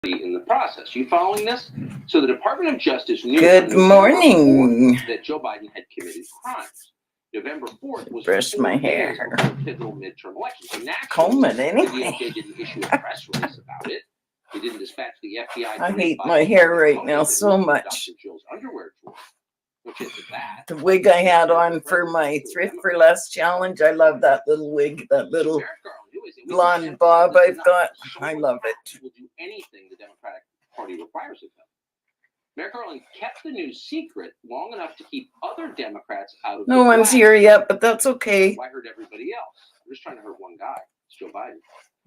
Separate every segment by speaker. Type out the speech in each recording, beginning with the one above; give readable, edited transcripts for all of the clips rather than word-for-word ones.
Speaker 1: in the process. You following this? So the Department of Justice knew
Speaker 2: Good morning.
Speaker 1: that Joe Biden had committed crimes. November 4th was
Speaker 2: brush my hair.
Speaker 1: before pivotal midterm elections. So
Speaker 2: Comb it
Speaker 1: the
Speaker 2: anyway.
Speaker 1: DOJ didn't issue a press release about it. They didn't dispatch the FBI.
Speaker 2: I hate my hair right now so much.
Speaker 1: Jill's underwear drawer. Which is that.
Speaker 2: The wig I had on for my Thrift for Less challenge, I love that little wig, that little blonde bob I've got. I love it.
Speaker 1: Will do anything the Democratic Party requires of them. Merrick Garland kept the news secret long enough to keep other Democrats out of
Speaker 2: No one's here yet, but that's okay.
Speaker 1: I heard everybody else. I'm just trying to hurt one guy. It's Joe Biden.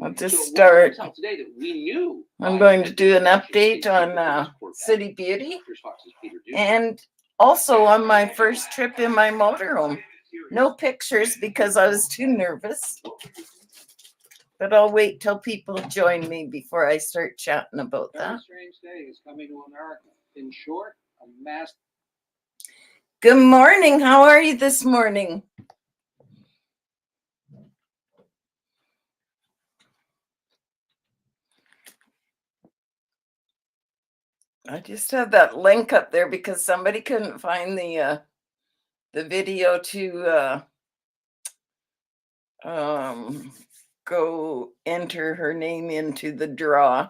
Speaker 2: I'll just start. I'm going to do an update on City Beauty and also on my first trip in my motorhome. No pictures because I was too nervous. But I'll wait till people join me before I start chatting about that.
Speaker 1: Strange day is coming to America. In short, a mass.
Speaker 2: Good morning. How are you this morning? I just have that link up there because somebody couldn't find the video to go enter her name into the draw,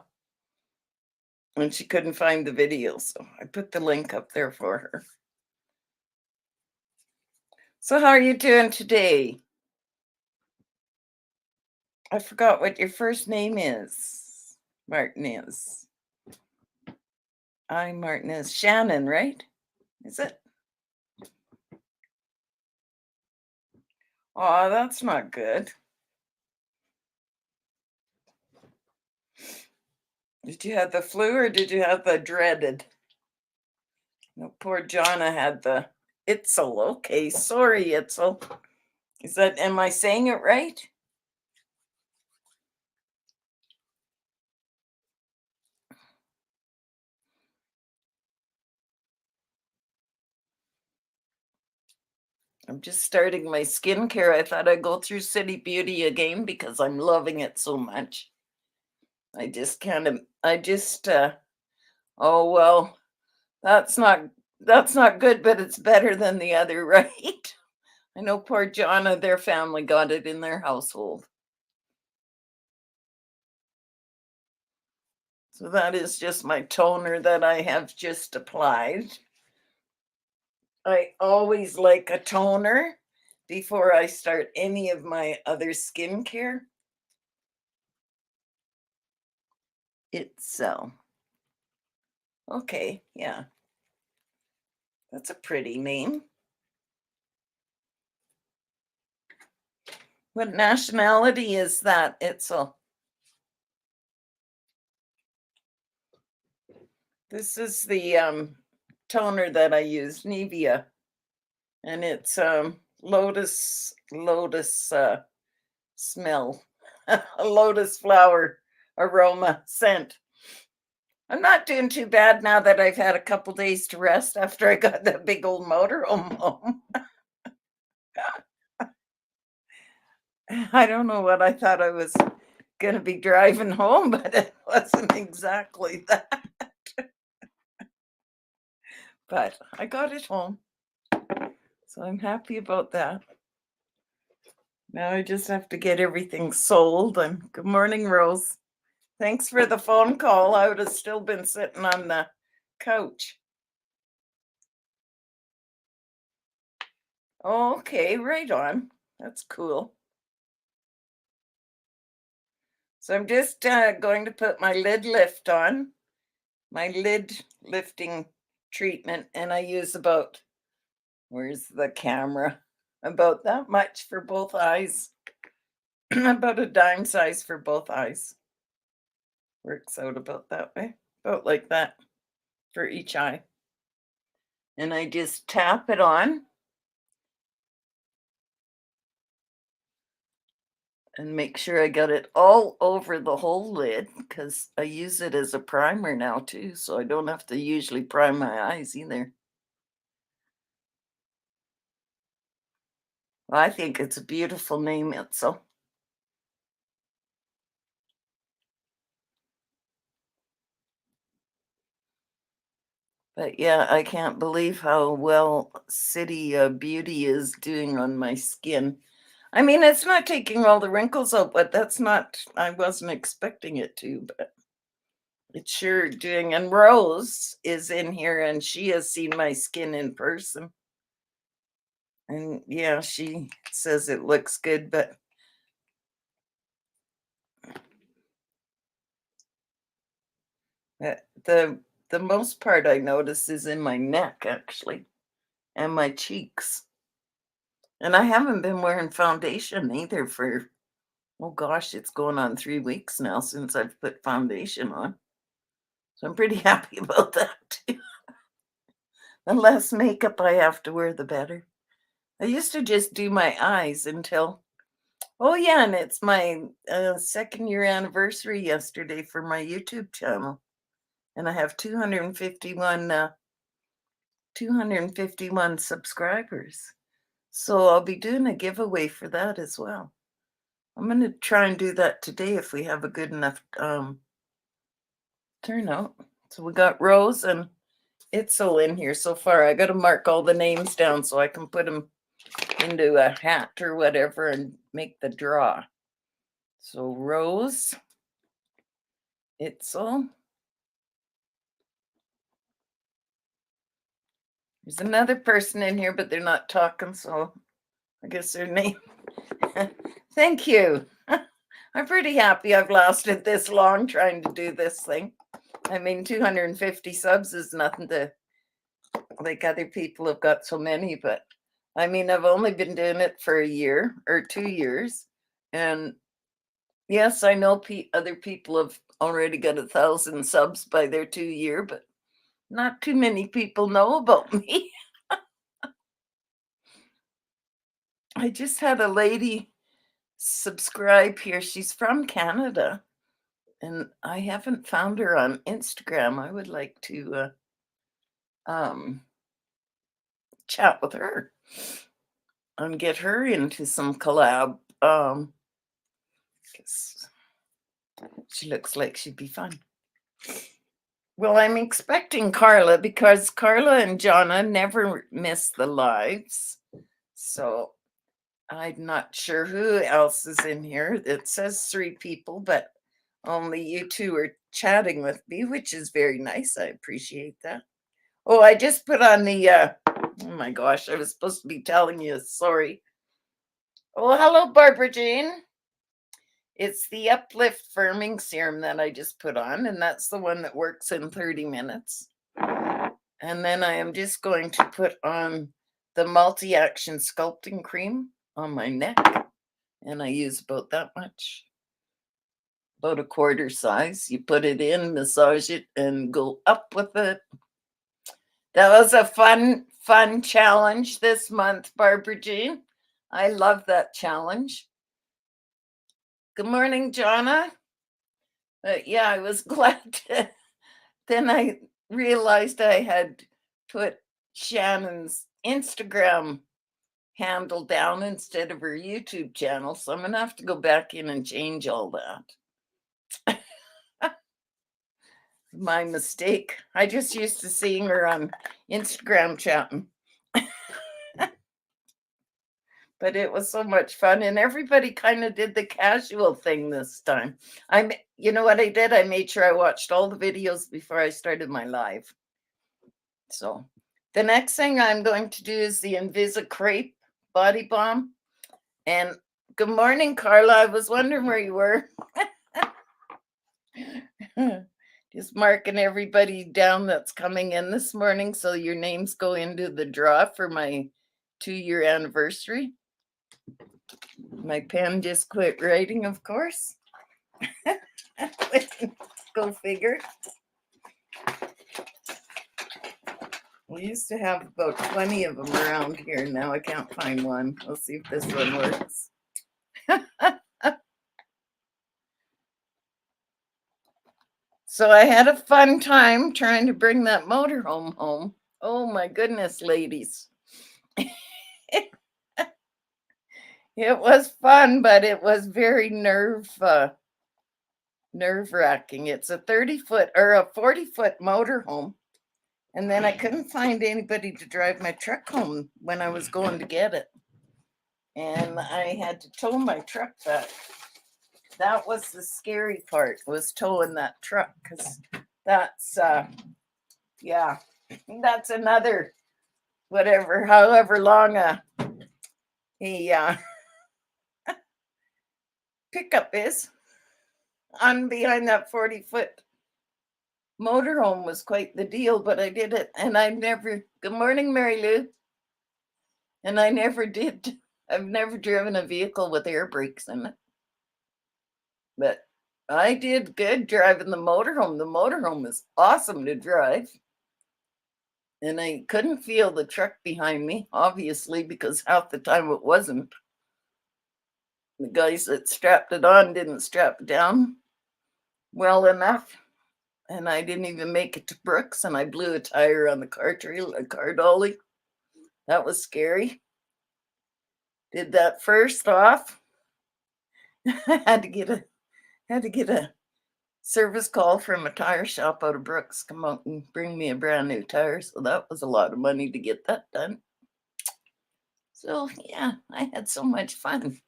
Speaker 2: and she couldn't find the video, so I put the link up there for her. So how are you doing today? I forgot what your first name is. Martinez. I'm Martinez. Shannon, right? Is it? Oh, that's not good. Did you have the flu or did you have the dreaded? No, poor Jonna had the Itzel. Okay, sorry, Itzel. Am I saying it right? I'm just starting my skincare. I thought I'd go through City Beauty again because I'm loving it so much. Oh, well, that's not good, but it's better than the other, right? I know poor Jonna, their family got it in their household. So that is just my toner that I have just applied. I always like a toner before I start any of my other skincare. It's okay, yeah. That's a pretty name. What nationality is that, Itzel? This is the toner that I use, Nivea, and it's lotus smell, a lotus flower aroma scent. I'm not doing too bad now that I've had a couple days to rest after I got that big old motorhome home. I don't know what I thought I was going to be driving home, but it wasn't exactly that. But I got it home, so I'm happy about that. Now I just have to get everything sold. And good morning, Rose. Thanks for the phone call. I would have still been sitting on the couch. Okay, right on. That's cool. So I'm just going to put my lid lift on, my lid lifting treatment, and I use about, where's the camera? About that much for both eyes. About a dime size for both eyes. Works out about that way, about like that for each eye. And I just tap it on and make sure I got it all over the whole lid because I use it as a primer now too, so I don't have to usually prime my eyes either. Well, I think it's a beautiful name, Itzel. But yeah, I can't believe how well City Beauty is doing on my skin. I mean, it's not taking all the wrinkles out, but that's not, I wasn't expecting it to, but it's sure doing. And Rose is in here and she has seen my skin in person. And yeah, she says it looks good, but uh, the the most part I notice is in my neck actually and my cheeks. And I haven't been wearing foundation either for, oh gosh, it's going on 3 weeks now since I've put foundation on. So I'm pretty happy about that too. The less makeup I have to wear, the better. I used to just do my eyes until, oh yeah, and it's my second year anniversary yesterday for my YouTube channel. And I have 251 subscribers. So I'll be doing a giveaway for that as well. I'm going to try and do that today if we have a good enough turnout. So we got Rose and Itzel in here so far. I got to mark all the names down so I can put them into a hat or whatever and make the draw. So Rose, Itzel. There's another person in here, but they're not talking, so I guess their name. Thank you. I'm pretty happy I've lasted this long trying to do this thing. I mean, 250 subs is nothing to, like other people have got so many, but I mean, I've only been doing it for a year or 2 years. And yes, I know other people have already got 1,000 subs by their 2 year, but not too many people know about me. I just had a lady subscribe here. She's from Canada, and I haven't found her on Instagram. I would like to chat with her and get her into some collab. 'Cause she looks like she'd be fun. Well, I'm expecting Carla because Carla and Jonna never miss the lives. So I'm not sure who else is in here. It says 3 people, but only you two are chatting with me, which is very nice. I appreciate that. Oh, I just put on the, oh my gosh, I was supposed to be telling you, sorry. Oh, hello, Barbara Jean. It's the Uplift Firming Serum that I just put on, and that's the one that works in 30 minutes. And then I am just going to put on the Multi-Action Sculpting Cream on my neck, and I use about that much, about a quarter size. You put it in, massage it, and go up with it. That was a fun challenge this month, Barbara Jean. I love that challenge. Good morning, Jonna. Yeah, I was glad to. Then I realized I had put Shannon's Instagram handle down instead of her YouTube channel. So I'm going to have to go back in and change all that. My mistake. I just used to seeing her on Instagram chatting. But it was so much fun, and everybody kind of did the casual thing this time. You know what I did? I made sure I watched all the videos before I started my live. So the next thing I'm going to do is the Invisa Crepe Body Balm. And good morning, Carla. I was wondering where you were. Just marking everybody down that's coming in this morning so your names go into the draw for my 2-year anniversary. My pen just quit writing, of course. Go figure. We used to have about 20 of them around here. Now I can't find one. We'll see if this one works. So I had a fun time trying to bring that motorhome home. Oh my goodness, ladies. It was fun, but it was very nerve-wracking. It's a 30-foot or a 40-foot motorhome, And then I couldn't find anybody to drive my truck home when I was going to get it. And I had to tow my truck back. That was the scary part, was towing that truck, because that's yeah, that's another whatever, however long a pickup is. On behind that 40-foot motorhome was quite the deal, but I did it, and I never. Good morning, Mary Lou. And I never did. I've never driven a vehicle with air brakes in it, but I did good driving the motorhome. The motorhome is awesome to drive. And I couldn't feel the truck behind me, obviously, because half the time it wasn't. The guys that strapped it on didn't strap it down well enough. And I didn't even make it to Brooks, and I blew a tire on the car dolly. That was scary. Did that first off. I had to get a service call from a tire shop out of Brooks, come out and bring me a brand new tire. So that was a lot of money to get that done. So yeah, I had so much fun.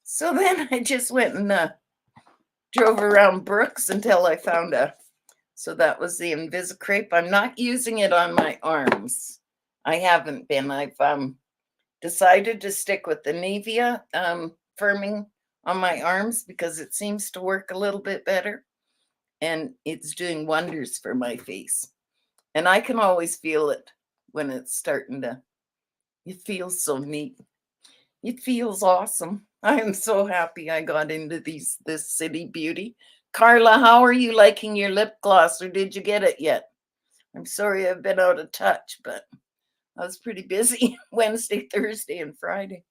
Speaker 2: So then I just went and drove around Brooks until I found so that was the Invisicrape. I'm not using it on my arms. I haven't been. I've decided to stick with the Nivea firming on my arms because it seems to work a little bit better, and it's doing wonders for my face. And I can always feel it when it's starting to. It feels so neat. It feels awesome. I am so happy I got into this City Beauty. Carla, how are you liking your lip gloss, or did you get it yet? I'm sorry I've been out of touch, but I was pretty busy Wednesday, Thursday, and Friday.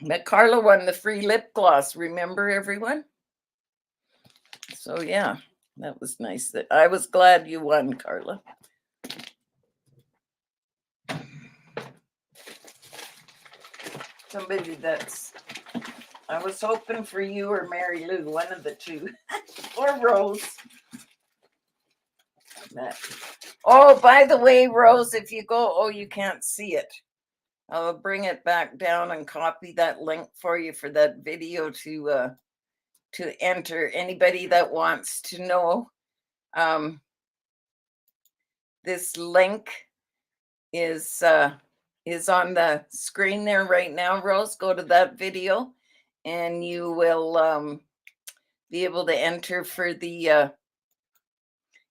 Speaker 2: But Carla won the free lip gloss, remember, everyone? So yeah, that was nice. That I was glad you won, Carla. Somebody I was hoping for you or Mary Lou, one of the two, or Rose. Oh, by the way, Rose, if you go, you can't see it. I'll bring it back down and copy that link for you for that video to enter. Anybody that wants to know, this link is on the screen there right now. Rose, go to that video, and you will be able to enter for the.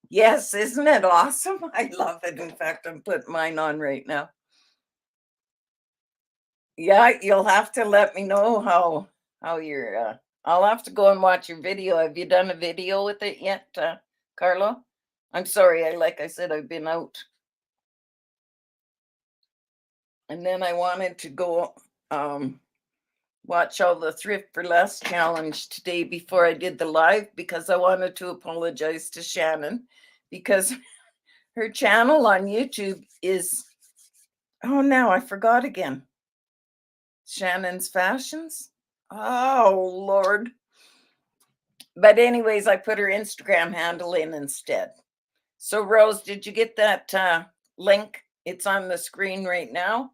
Speaker 2: Yes, isn't it awesome? I love it. In fact, I'm putting mine on right now. Yeah, you'll have to let me know how you're. I'll have to go and watch your video. Have you done a video with it yet, Carlo? I'm sorry. Like I said, I've been out. And then I wanted to go watch all the Thrift for Less challenge today before I did the live, because I wanted to apologize to Shannon because her channel on YouTube is, now I forgot again. Shannon's Fashions. Oh, Lord. But anyways, I put her Instagram handle in instead. So Rose, did you get that link? It's on the screen right now.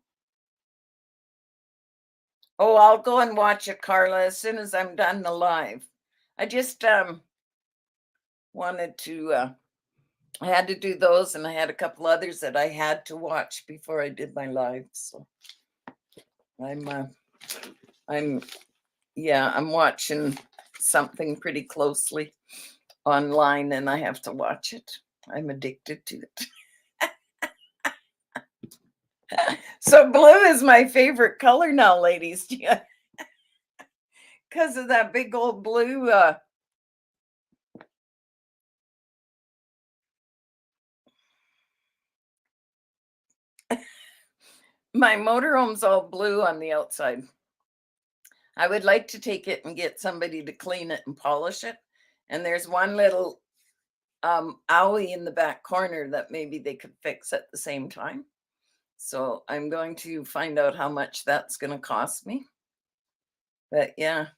Speaker 2: Oh, I'll go and watch it, Carla, as soon as I'm done the live. I just wanted to, I had to do those, and I had a couple others that I had to watch before I did my live. So I'm watching something pretty closely online, and I have to watch it. I'm addicted to it. So blue is my favorite color now, ladies. Because of that big old blue. My motorhome's all blue on the outside. I would like to take it and get somebody to clean it and polish it. And there's one little owie in the back corner that maybe they could fix at the same time. So I'm going to find out how much that's going to cost me. But yeah.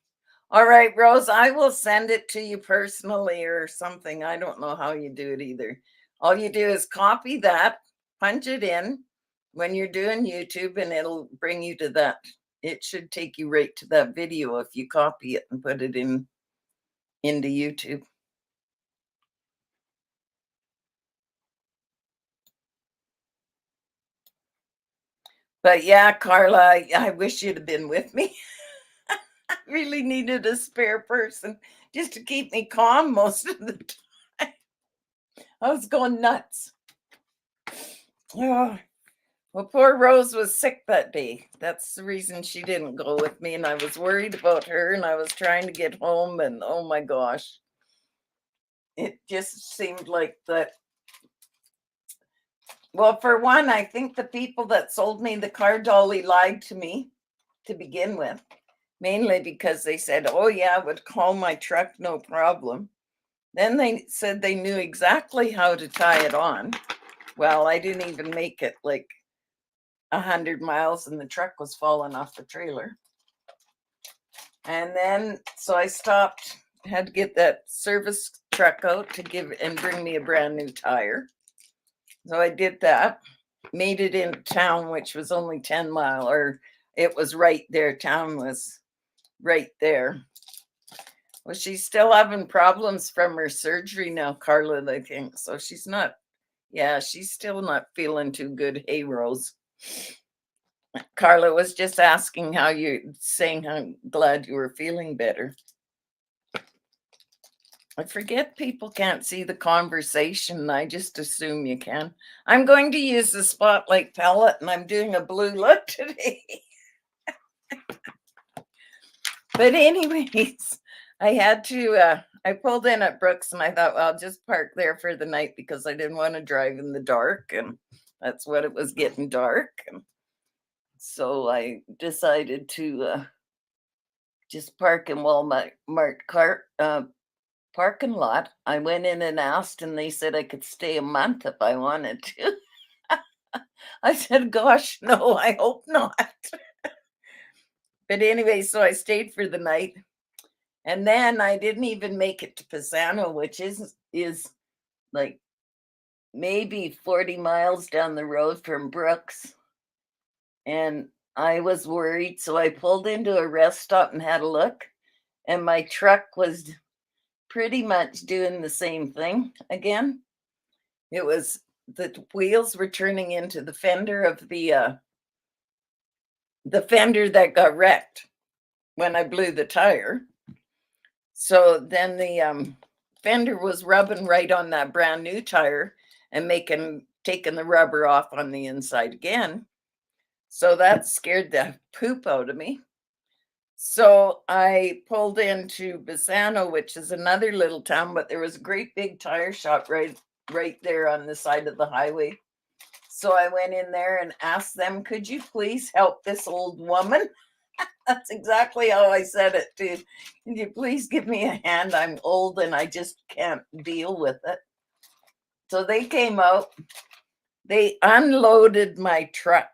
Speaker 2: All right, Rose, I will send it to you personally or something. I don't know how you do it either. All you do is copy that, punch it in when you're doing YouTube, and it'll bring you to that. It should take you right to that video if you copy it and put it into YouTube. But yeah, Carla, I wish you'd have been with me. I really needed a spare person just to keep me calm most of the time. I was going nuts. Oh, well, poor Rose was sick that day. That's the reason she didn't go with me. And I was worried about her and I was trying to get home. And oh my gosh, it just seemed like that. Well, for one, I think the people that sold me the car dolly lied to me to begin with, mainly because they said, oh, yeah, I would call my truck, no problem. Then they said they knew exactly how to tie it on. Well, I didn't even make it like 100 miles and the truck was falling off the trailer. And then, so I stopped, had to get that service truck out to give and bring me a brand new tire. So I did that, made it into town, which was only 10 miles, or it was right there. Town was right there. Well, she's still having problems from her surgery now, Carla, I think. So she's not, yeah, she's still not feeling too good. Hey, Rose. Carla was just asking how you're saying how glad you were feeling better. I forget people can't see the conversation. I just assume you can. I'm going to use the spotlight palette and I'm doing a blue look today. But anyways, I had to, I pulled in at Brooks and I thought, well, I'll just park there for the night because I didn't want to drive in the dark. And that's what it was, getting dark. And so I decided to just park in Walmart parking lot. I went in and asked, and they said I could stay a month if I wanted to. I said, gosh, no, I hope not. But anyway, so I stayed for the night. And then I didn't even make it to Pisano, which is like maybe 40 miles down the road from Brooks. And I was worried, so I pulled into a rest stop and had a look. And my truck was pretty much doing the same thing again. It was, the wheels were turning into the fender of the fender that got wrecked when I blew the tire. So then the fender was rubbing right on that brand new tire and taking the rubber off on the inside again. So that scared the poop out of me. So I pulled into Bisano, which is another little town, but there was a great big tire shop right there on the side of the highway. So I went in there and asked them, could you please help this old woman? That's exactly how I said it too. Can you please give me a hand? I'm old and I just can't deal with it. So they came out, they unloaded my truck.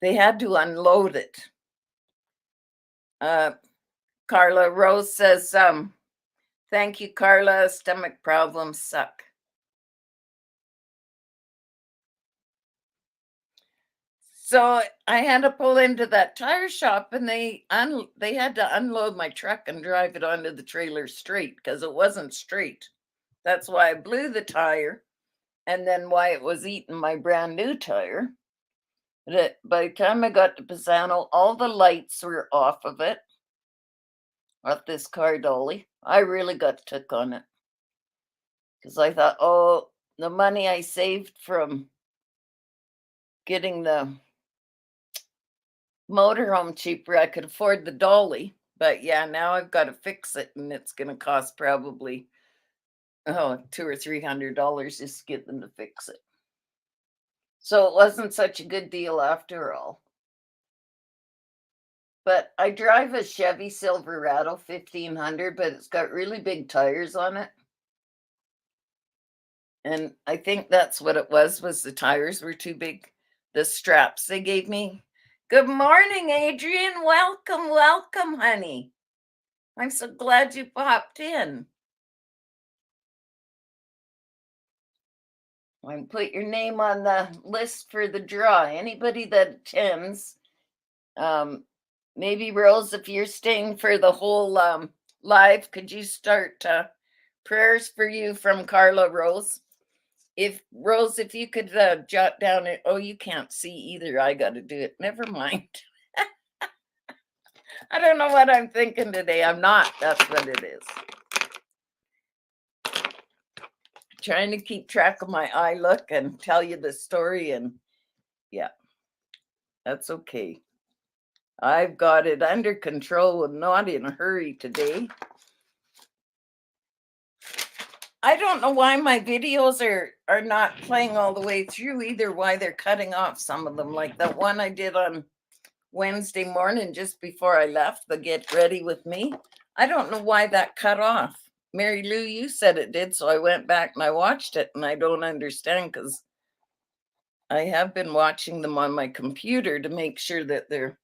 Speaker 2: They had to unload it. Carla Rose says, thank you, Carla. Stomach problems suck. So I had to pull into that tire shop and they had to unload my truck and drive it onto the trailer straight because it wasn't straight. That's why I blew the tire and then why it was eating my brand new tire. But by the time I got to Pisano, all the lights were off of it, off this car dolly. I really got took on it because I thought, oh, the money I saved from getting the motorhome cheaper, I could afford the dolly. But yeah, now I've got to fix it, and it's going to cost probably $200 or $300 just to get them to fix it. So it wasn't such a good deal after all. But I drive a Chevy Silverado 1500, but it's got really big tires on it. And I think that's what it was the tires were too big. The straps they gave me. Good morning, Adrian. Welcome, welcome, honey. I'm so glad you popped in. And put your name on the list for the draw. Anybody that attends, maybe Rose, if you're staying for the whole live, could you start prayers for you from Carla, Rose? If Rose, if you could jot down it. Oh, you can't see either. I got to do it. Never mind. I don't know what I'm thinking today. I'm not. That's what it is. Trying to keep track of my eye look and tell you the story, and yeah, that's okay. I've got it under control and not in a hurry today. I don't know why my videos are not playing all the way through either, why they're cutting off some of them, like that one I did on Wednesday morning just before I left, the Get Ready With Me. I don't know why that cut off. Mary Lou, you said it did, so I went back and I watched it, and I don't understand because I have been watching them on my computer to make sure that they're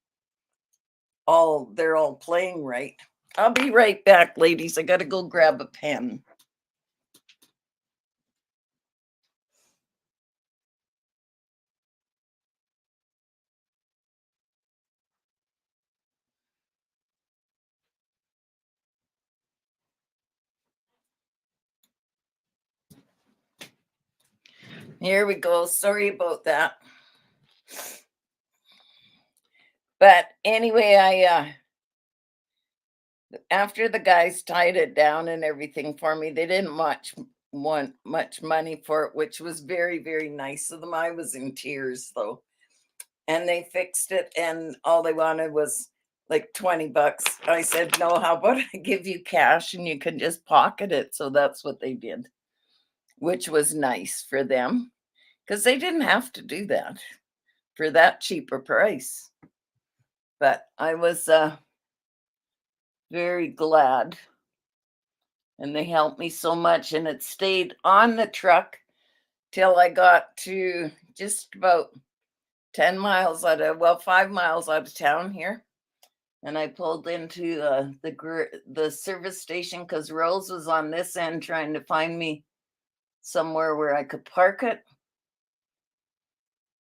Speaker 2: all playing right. I'll be right back, ladies. I gotta go grab a pen. Here we go. Sorry about that. But anyway, I after the guys tied it down and everything for me, they didn't want much money for it, which was very, very nice of them. I was in tears though. And they fixed it, and all they wanted was like $20. I said, no, how about I give you cash and you can just pocket it? So that's what they did, which was nice for them because they didn't have to do that for that cheaper price. But I was very glad, and they helped me so much, and it stayed on the truck till I got to just about 10 miles 5 miles out of town here. And I pulled into the service station because Rose was on this end trying to find me somewhere where I could park it.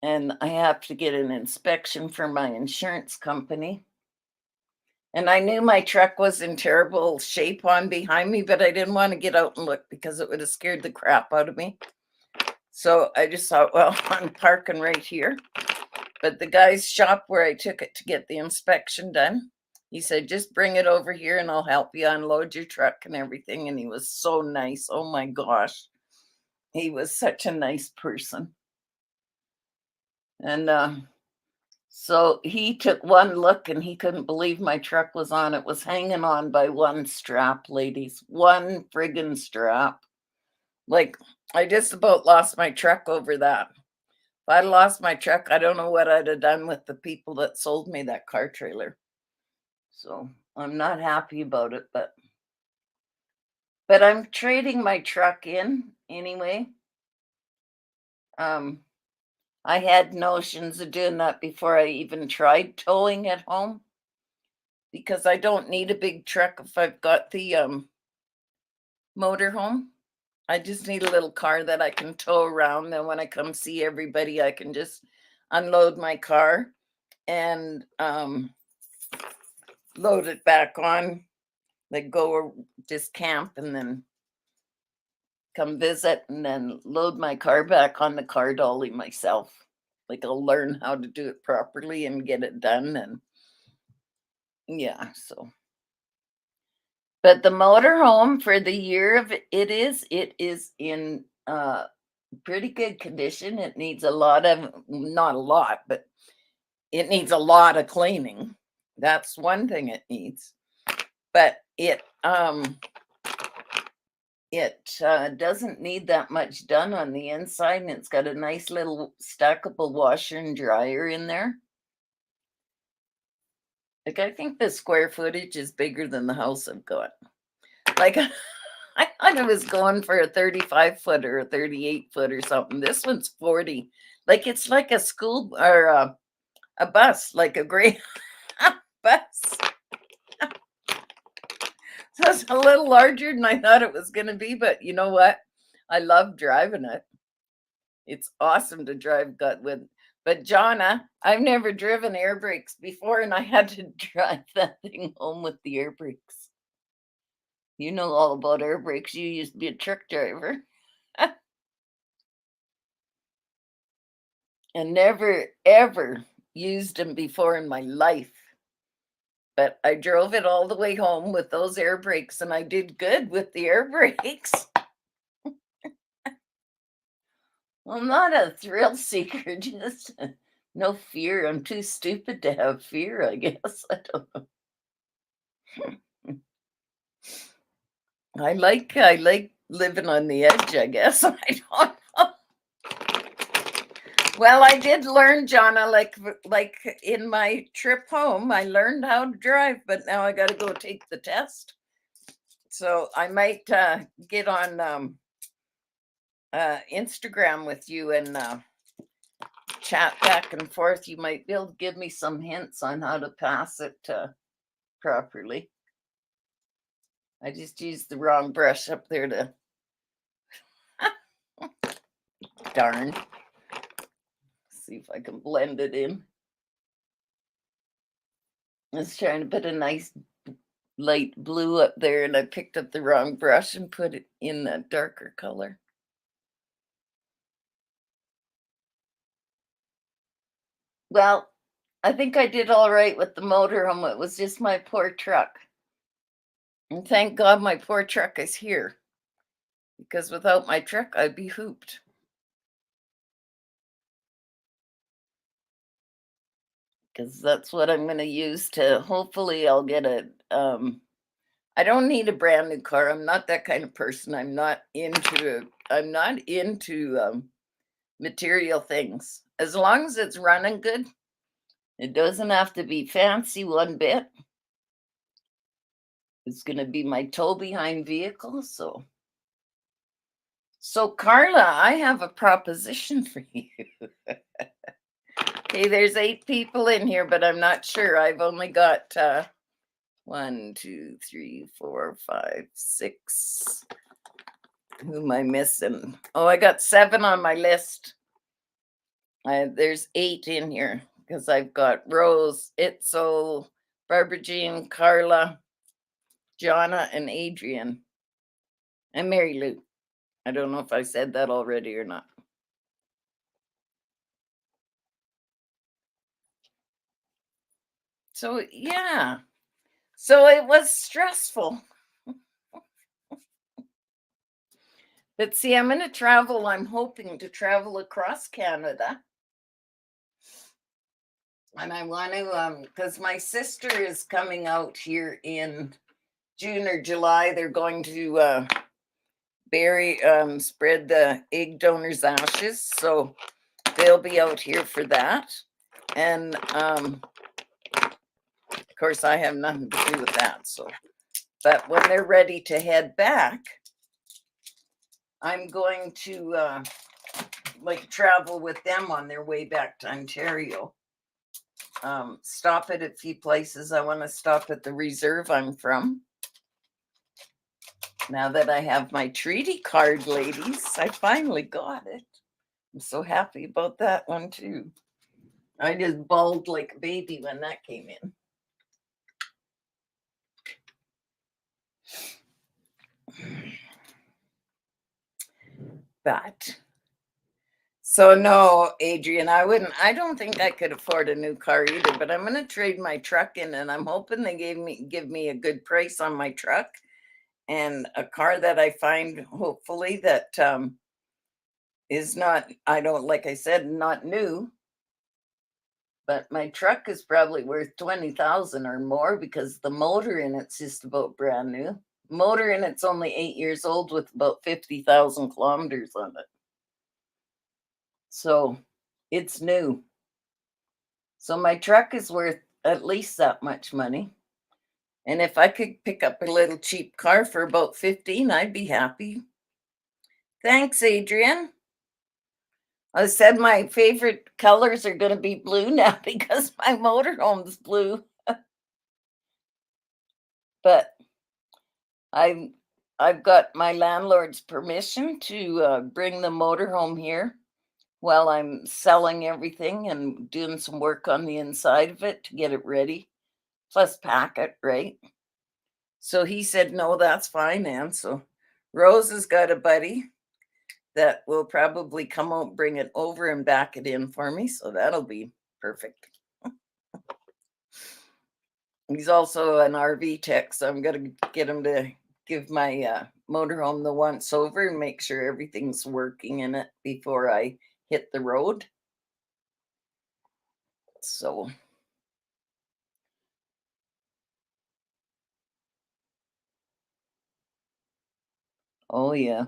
Speaker 2: And I have to get an inspection for my insurance company. And I knew my truck was in terrible shape on behind me, but I didn't want to get out and look because it would have scared the crap out of me. So I just thought, well, I'm parking right here. But the guy's shop where I took it to get the inspection done, he said, just bring it over here and I'll help you unload your truck and everything. And he was so nice. Oh my gosh. He was such a nice person. And so he took one look and he couldn't believe my truck was on. It was hanging on by one strap, ladies. One friggin' strap. Like, I just about lost my truck over that. If I'd lost my truck, I don't know what I'd have done with the people that sold me that car trailer. So I'm not happy about it, but I'm trading my truck in anyway. I had notions of doing that before I even tried towing at home because I don't need a big truck if I've got the motorhome. I just need a little car that I can tow around. Then when I come see everybody, I can just unload my car and load it back on, like go or just camp and then come visit and then load my car back on the car dolly myself. Like I'll learn how to do it properly and get it done. And yeah, so. But the motorhome for the year of it is in pretty good condition. It needs a lot of, not a lot, but it needs a lot of cleaning. That's one thing it needs. But it doesn't need that much done on the inside, and it's got a nice little stackable washer and dryer in there. Like, I think the square footage is bigger than the house I've got. Like, I thought it was going for a 35 foot or a 38 foot or something. This one's 40. Like, it's like a school or a bus, like a gray bus. So it's a little larger than I thought it was going to be, but you know what? I love driving it. It's awesome to drive gut with. But Jonna, I've never driven air brakes before, and I had to drive that thing home with the air brakes. You know all about air brakes. You used to be a truck driver. And never ever used them before in my life. But I drove it all the way home with those air brakes, and I did good with the air brakes. Well, I'm not a thrill seeker, just no fear. I'm too stupid to have fear, I guess. I don't know. I like living on the edge, I guess. I don't know. Well, I did learn, Jonna, like in my trip home, I learned how to drive, but now I got to go take the test. So I might get on Instagram with you and chat back and forth. You might be able to give me some hints on how to pass it properly. I just used the wrong brush up there to darn. See if I can blend it in. I was trying to put a nice light blue up there, and I picked up the wrong brush and put it in that darker color. Well, I think I did all right with the motorhome. It was just my poor truck. And thank God my poor truck is here, because without my truck, I'd be hooped. Because that's what I'm going to use to, hopefully I'll get a, I don't need a brand new car. I'm not that kind of person. I'm not into material things. As long as it's running good, it doesn't have to be fancy one bit. It's going to be my tow behind vehicle. So Carla, I have a proposition for you. Okay, there's 8 people in here, but I'm not sure. I've only got 1, 2, 3, 4, 5, 6. Who am I missing? Oh, I got 7 on my list. There's 8 in here because I've got Rose, Itzel, Barbara Jean, Carla, Jonna, and Adrian, and Mary Lou. I don't know if I said that already or not. So yeah, so it was stressful. But see, I'm going to travel. I'm hoping to travel across Canada. And I want to, because my sister is coming out here in June or July. They're going to spread the egg donor's ashes. So they'll be out here for that. And of course, I have nothing to do with that. So, but when they're ready to head back, I'm going to travel with them on their way back to Ontario. Stop at a few places. I want to stop at the reserve I'm from. Now that I have my treaty card, ladies, I finally got it. I'm so happy about that one too. I just bawled like a baby when that came in. But so no, Adrian, I don't think I could afford a new car either, but I'm going to trade my truck in, and I'm hoping they give me a good price on my truck and a car that I find hopefully that is not, I don't, like I said, not new, but my truck is probably worth 20,000 or more because the motor in it's just about brand new. Motor in it's only 8 years old with about 50,000 kilometers on it. So it's new. So my truck is worth at least that much money. And if I could pick up a little cheap car for about 15, I'd be happy. Thanks, Adrian. I said my favorite colors are going to be blue now because my motorhome's blue. But I've got my landlord's permission to bring the motorhome here while I'm selling everything and doing some work on the inside of it to get it ready, plus pack it, right? So he said, no, that's fine, Ann. So Rose has got a buddy that will probably come out, bring it over and back it in for me. So that'll be perfect. He's also an RV tech, so I'm gonna get him to give my motorhome the once over and make sure everything's working in it before I hit the road. So oh yeah.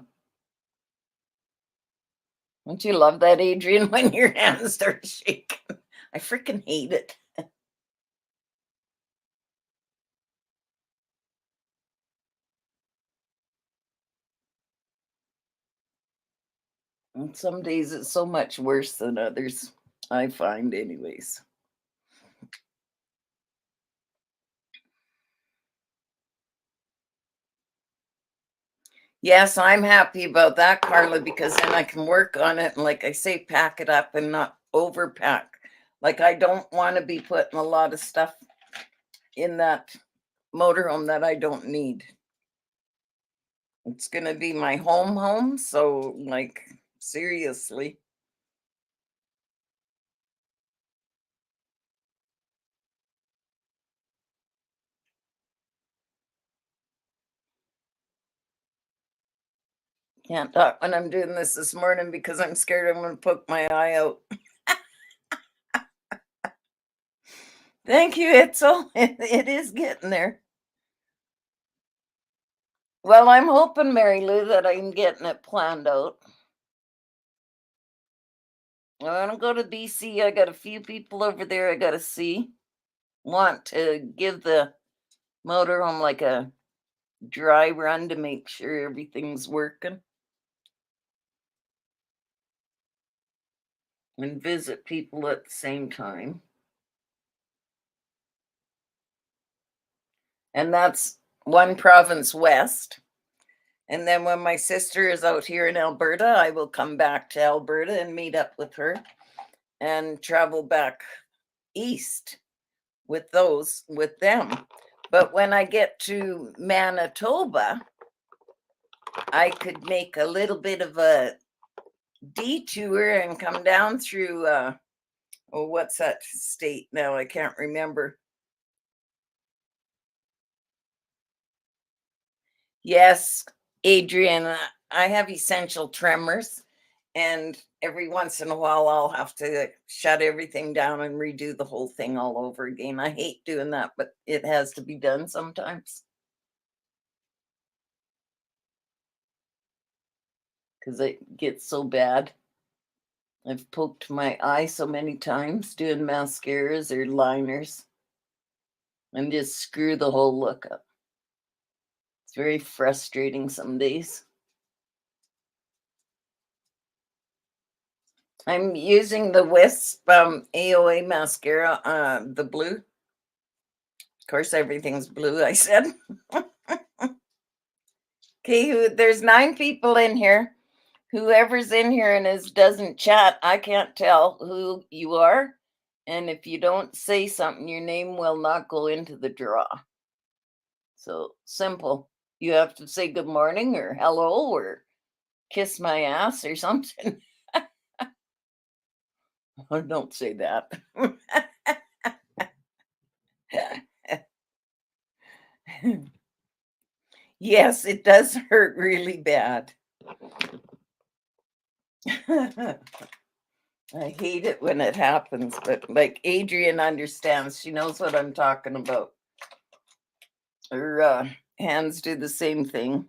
Speaker 2: Don't you love that, Adrian, when your hands start shaking? I freaking hate it. And some days it's so much worse than others, I find, anyways. Yes, I'm happy about that, Carla, because then I can work on it and, like I say, pack it up and not overpack. Like, I don't want to be putting a lot of stuff in that motorhome that I don't need. It's going to be my home. So, like, seriously. Can't talk when I'm doing this morning because I'm scared I'm going to poke my eye out. Thank you, Itzel. It is getting there. Well, I'm hoping, Mary Lou, that I'm getting it planned out. I want to go to BC. I got a few people over there I got to see. Want to give the motorhome like a dry run to make sure everything's working. And visit people at the same time. And that's one province west. And then when my sister is out here in Alberta, I will come back to Alberta and meet up with her and travel back east with them. But when I get to Manitoba, I could make a little bit of a detour and come down through what's that state now? I can't remember. Yes, Adrian, I have essential tremors, and every once in a while I'll have to shut everything down and redo the whole thing all over again. I hate doing that, but it has to be done sometimes because it gets so bad. I've poked my eye so many times doing mascaras or liners and just screw the whole look up. It's very frustrating some days. I'm using the Wisp AOA mascara, the blue. Of course, everything's blue, I said. Okay, there's 9 people in here. Whoever's in here and doesn't chat, I can't tell who you are. And if you don't say something, your name will not go into the draw. So simple. You have to say good morning or hello or kiss my ass or something. Oh, don't say that. Yes, it does hurt really bad. I hate it when it happens, but like Adrian understands, she knows what I'm talking about. Her hands do the same thing.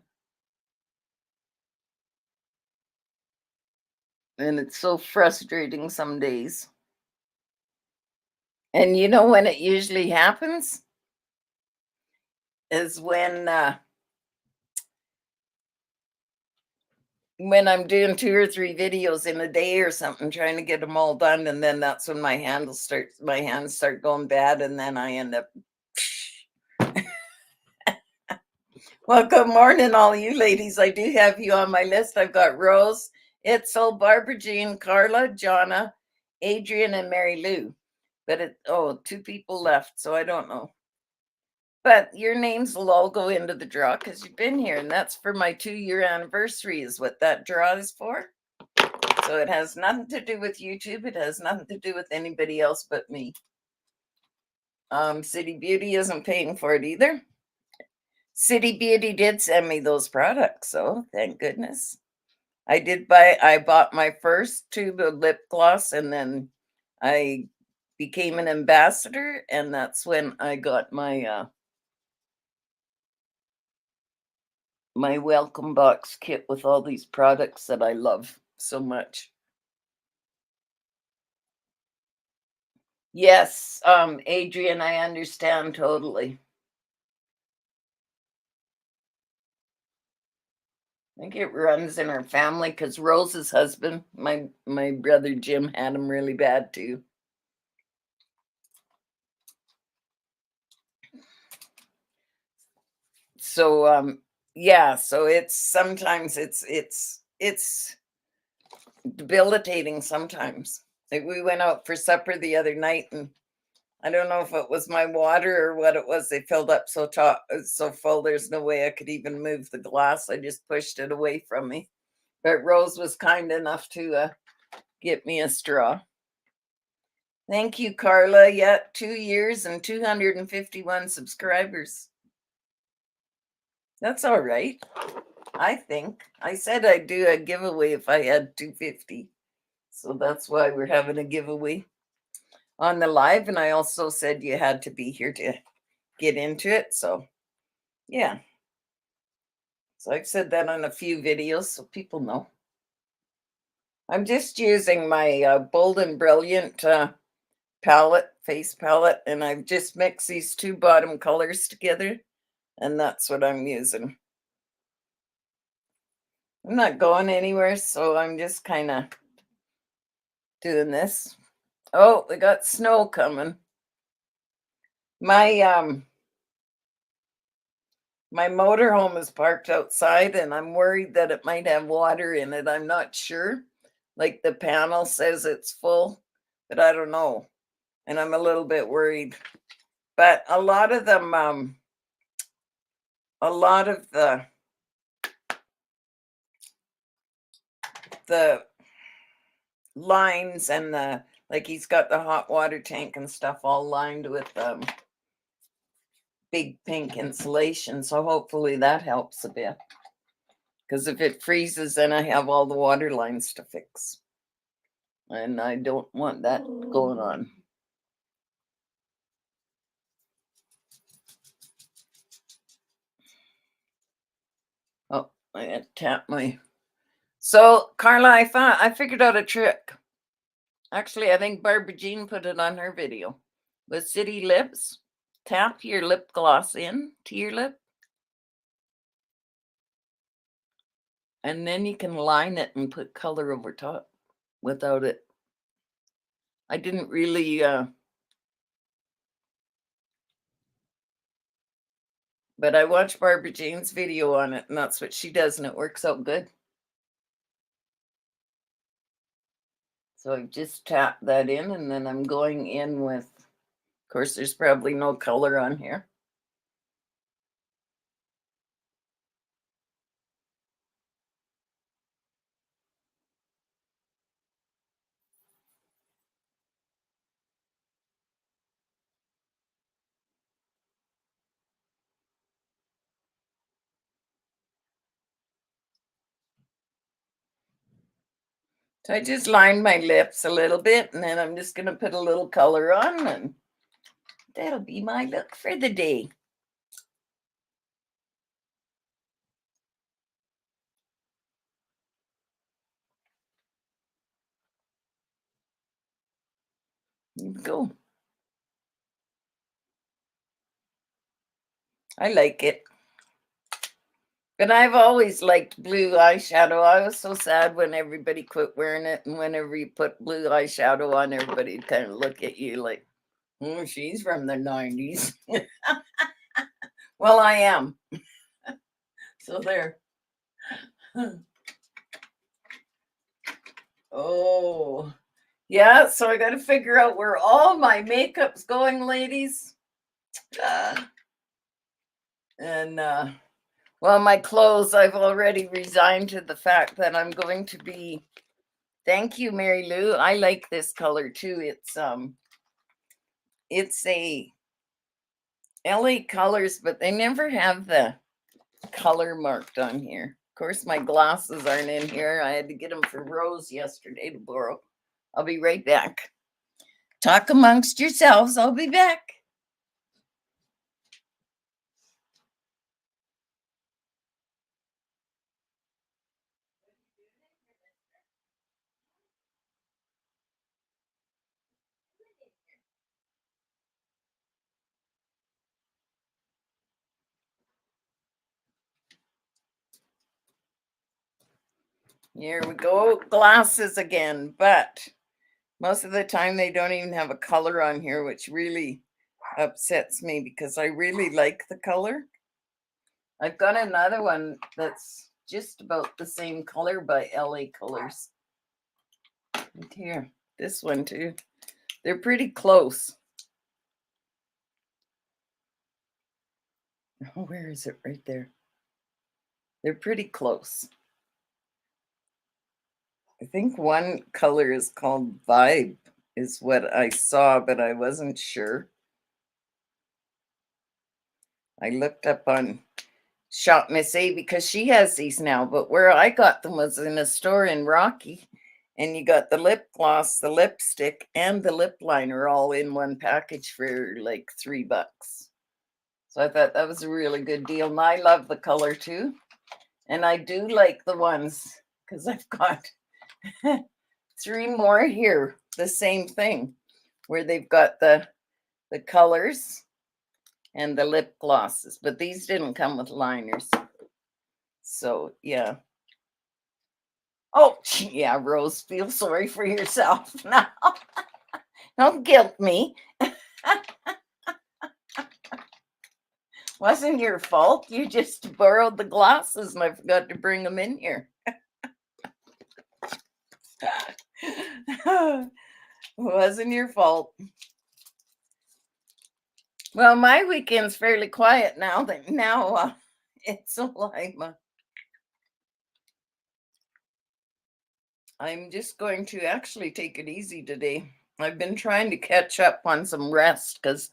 Speaker 2: And it's so frustrating some days. And you know when it usually happens? Is when I'm doing 2 or 3 videos in a day or something, trying to get them all done, and then that's when my hands start going bad, and then I end up. Well, good morning, all you ladies. I do have you on my list. I've got Rose, Itzel, Barbara Jean, Carla, Jonna, Adrian, and Mary Lou. But two people left, so I don't know. But your names will all go into the draw because you've been here, and that's for my 2-year anniversary, is what that draw is for. So it has nothing to do with YouTube. It has nothing to do with anybody else but me. City Beauty isn't paying for it either. City Beauty did send me those products, so thank goodness. I bought my first tube of lip gloss, and then I became an ambassador, and that's when I got my my welcome box kit with all these products that I love so much. Yes, Adrian, I understand totally. I think it runs in her family because Rose's husband, my brother Jim, had him really bad too. So yeah, so it's sometimes it's debilitating sometimes. Like we went out for supper the other night, and I don't know if it was my water or what it was. They filled up so full there's no way I could even move the glass. I just pushed it away from me. But Rose was kind enough to get me a straw. Thank you, Carla. Yeah, 2 years and 251 subscribers. That's all right. I think I said I'd do a giveaway if I had 250. So that's why we're having a giveaway on the live. And I also said you had to be here to get into it. So yeah. So I've said that on a few videos so people know. I'm just using my Bold and Brilliant face palette, and I've just mixed these two bottom colors together, and that's what I'm using. I'm not going anywhere, so I'm just kind of doing this. Oh, we got snow coming. My motorhome is parked outside, and I'm worried that it might have water in it. I'm not sure. Like the panel says it's full, but I don't know. And I'm a little bit worried. But a lot of them, a lot of the lines and like he's got the hot water tank and stuff all lined with big pink insulation. So hopefully that helps a bit. Because if it freezes, then I have all the water lines to fix. And I don't want that going on. Oh, I had to tap my. So Carla, I figured out a trick. Actually, I think Barbara Jean put it on her video. With City Lips, tap your lip gloss in to your lip. And then you can line it and put color over top without it. I didn't really, but I watched Barbara Jean's video on it, and that's what she does, and it works out good. So I've just tapped that in, and then I'm going in with, of course, there's probably no color on here. So I just lined my lips a little bit, and then I'm just going to put a little color on, and that'll be my look for the day. Here we go. I like it. But I've always liked blue eyeshadow. I was so sad when everybody quit wearing it. And whenever you put blue eyeshadow on, everybody'd kind of look at you like, oh, she's from the 90s. Well, I am. So there. Oh, yeah. So I got to figure out where all my makeup's going, ladies. And well, my clothes, I've already resigned to the fact that I'm going to be. Thank you, Mary Lou. I like this color too. It's a LA Colors, but they never have the color marked on here. Of course, my glasses aren't in here. I had to get them for Rose yesterday to borrow. I'll be right back. Talk amongst yourselves. I'll be back. Here we go. Glasses again, but most of the time they don't even have a color on here, which really upsets me because I really like the color. I've got another one that's just about the same color by LA Colors. Right here, this one too. They're pretty close. Oh, where is it? Right there. They're pretty close. I think one color is called Vibe, is what I saw, but I wasn't sure. I looked up on Shop Miss A because she has these now, but where I got them was in a store in Rocky, and you got the lip gloss, the lipstick, and the lip liner all in one package for like $3. So I thought that was a really good deal, and I love the color too. And I do like the ones because I've got 3 more here, the same thing, where they've got the colors and the lip glosses, but these didn't come with liners. So yeah. Oh yeah, Rose, feel sorry for yourself now. Don't guilt me. Wasn't your fault. You just borrowed the glasses and I forgot to bring them in here. Wasn't your fault. Well, my weekend's fairly quiet now. It's a Lima. I'm just going to actually take it easy today. I've been trying to catch up on some rest because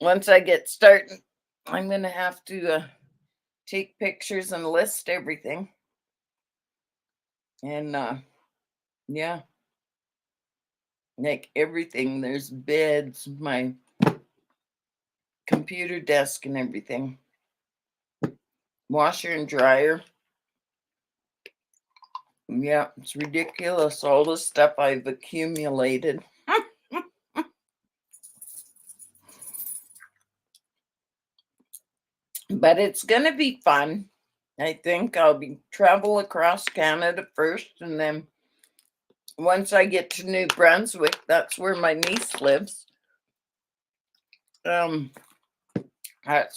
Speaker 2: once I get started, I'm going to have to take pictures and list everything. And yeah, like everything. There's beds, my computer desk and everything. Washer and dryer. Yeah, it's ridiculous, all the stuff I've accumulated. But it's going to be fun. I think I'll be travel across Canada first, and then once I get to New Brunswick, that's where my niece lives. That's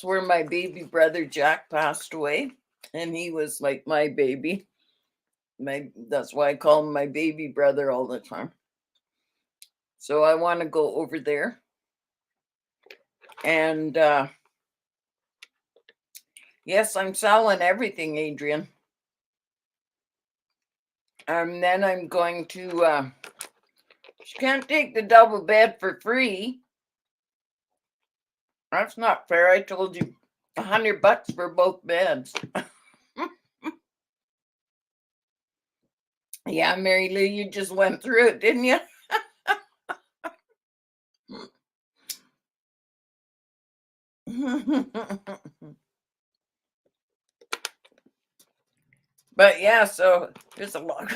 Speaker 2: where my baby brother Jack passed away, and he was like my baby. That's why I call him my baby brother all the time. So I want to go over there. And yes, I'm selling everything, Adrian. And then I'm going to you can't take the double bed for free. That's not fair. I told you $100 for both beds. Yeah, Mary Lou, you just went through it, didn't you? But yeah, so there's a lot.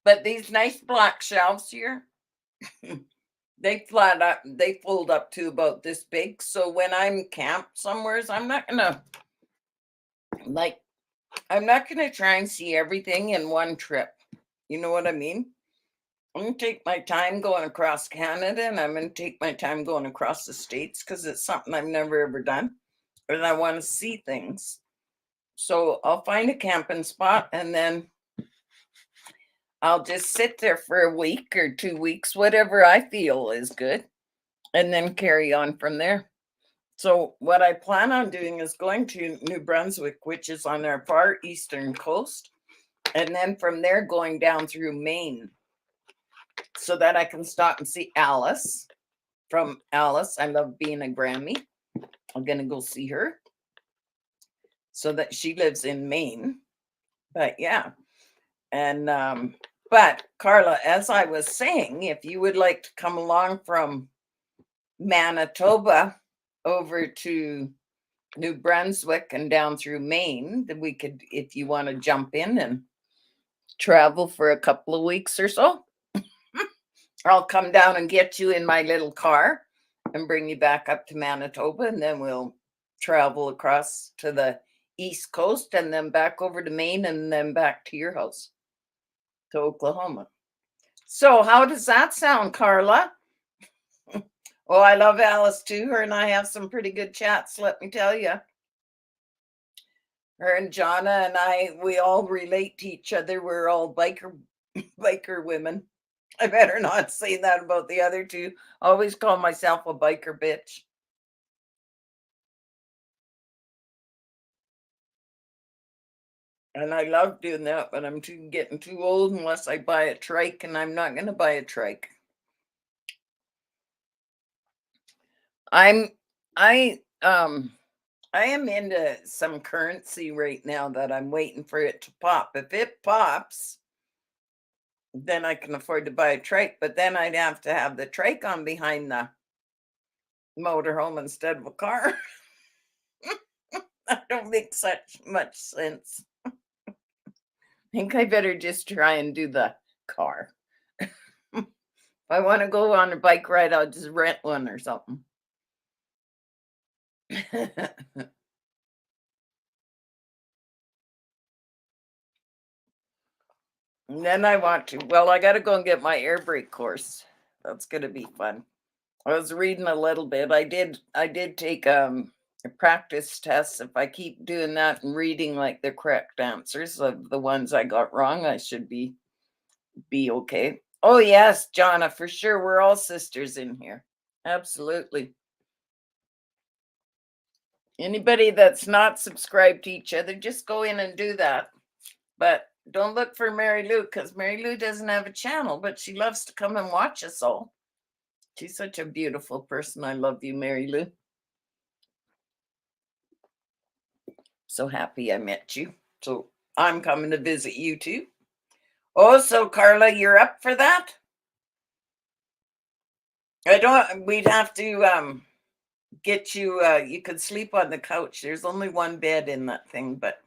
Speaker 2: But these nice black shelves here, they fold up to about this big. So when I'm camped somewhere, I'm not gonna try and see everything in one trip. You know what I mean? I'm gonna take my time going across Canada, and I'm gonna take my time going across the states because it's something I've never ever done, and I want to see things. So I'll find a camping spot, and then I'll just sit there for a week or 2 weeks, whatever I feel is good, and then carry on from there. So what I plan on doing is going to New Brunswick, which is on our far eastern coast, and then from there going down through Maine so that I can stop and see Alice. From Alice, I love being a Grammy. I'm going to go see her so that she lives in Maine. But yeah. And, but Carla, as I was saying, if you would like to come along from Manitoba over to New Brunswick and down through Maine, then we could, if you want to jump in and travel for a couple of weeks or so, I'll come down and get you in my little car and bring you back up to Manitoba, and then we'll travel across to the East Coast and then back over to Maine and then back to your house to Oklahoma. So, how does that sound, Carla? Oh, I love Alice too. Her and I have some pretty good chats, let me tell you. Her and Jonna and I, we all relate to each other. We're all biker women. I better not say that about the other two. I always call myself a biker bitch. And I love doing that, but I'm getting too old unless I buy a trike, and I'm not going to buy a trike. I'm I I am into some currency right now that I'm waiting for it to pop. If it pops, then I can afford to buy a trike, but then I'd have to have the trike on behind the motorhome instead of a car. That don't make such much sense. I think I better just try and do the car. If I want to go on a bike ride, I'll just rent one or something. And then I want to, well, I got to go and get my air brake course. That's going to be fun. I was reading a little bit. I did take a practice test. If I keep doing that and reading like the correct answers of the ones I got wrong, I should be okay. Oh yes, Jonna, for sure. We're all sisters in here. Absolutely. Anybody that's not subscribed to each other, just go in and do that. But don't look for Mary Lou because Mary Lou doesn't have a channel, but she loves to come and watch us all. She's such a beautiful person. I love you, Mary Lou. So happy I met you. So I'm coming to visit you too. Oh, so Carla, you're up for that? We'd have to get you you could sleep on the couch. There's only one bed in that thing, but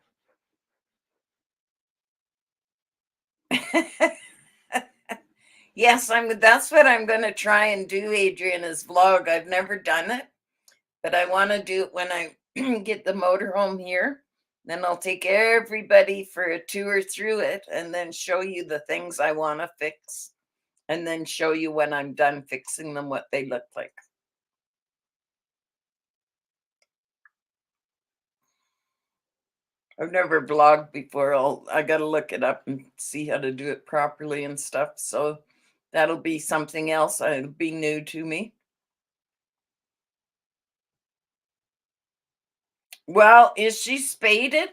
Speaker 2: yes, that's what I'm gonna try and do, Adrian, is vlog. I've never done it, but I want to do it when I get the motorhome here. Then I'll take everybody for a tour through it and then show you the things I want to fix and then show you when I'm done fixing them what they look like. I've never vlogged before. I got to look it up and see how to do it properly and stuff. So that'll be something else. It'll be new to me. Well, is she spaded?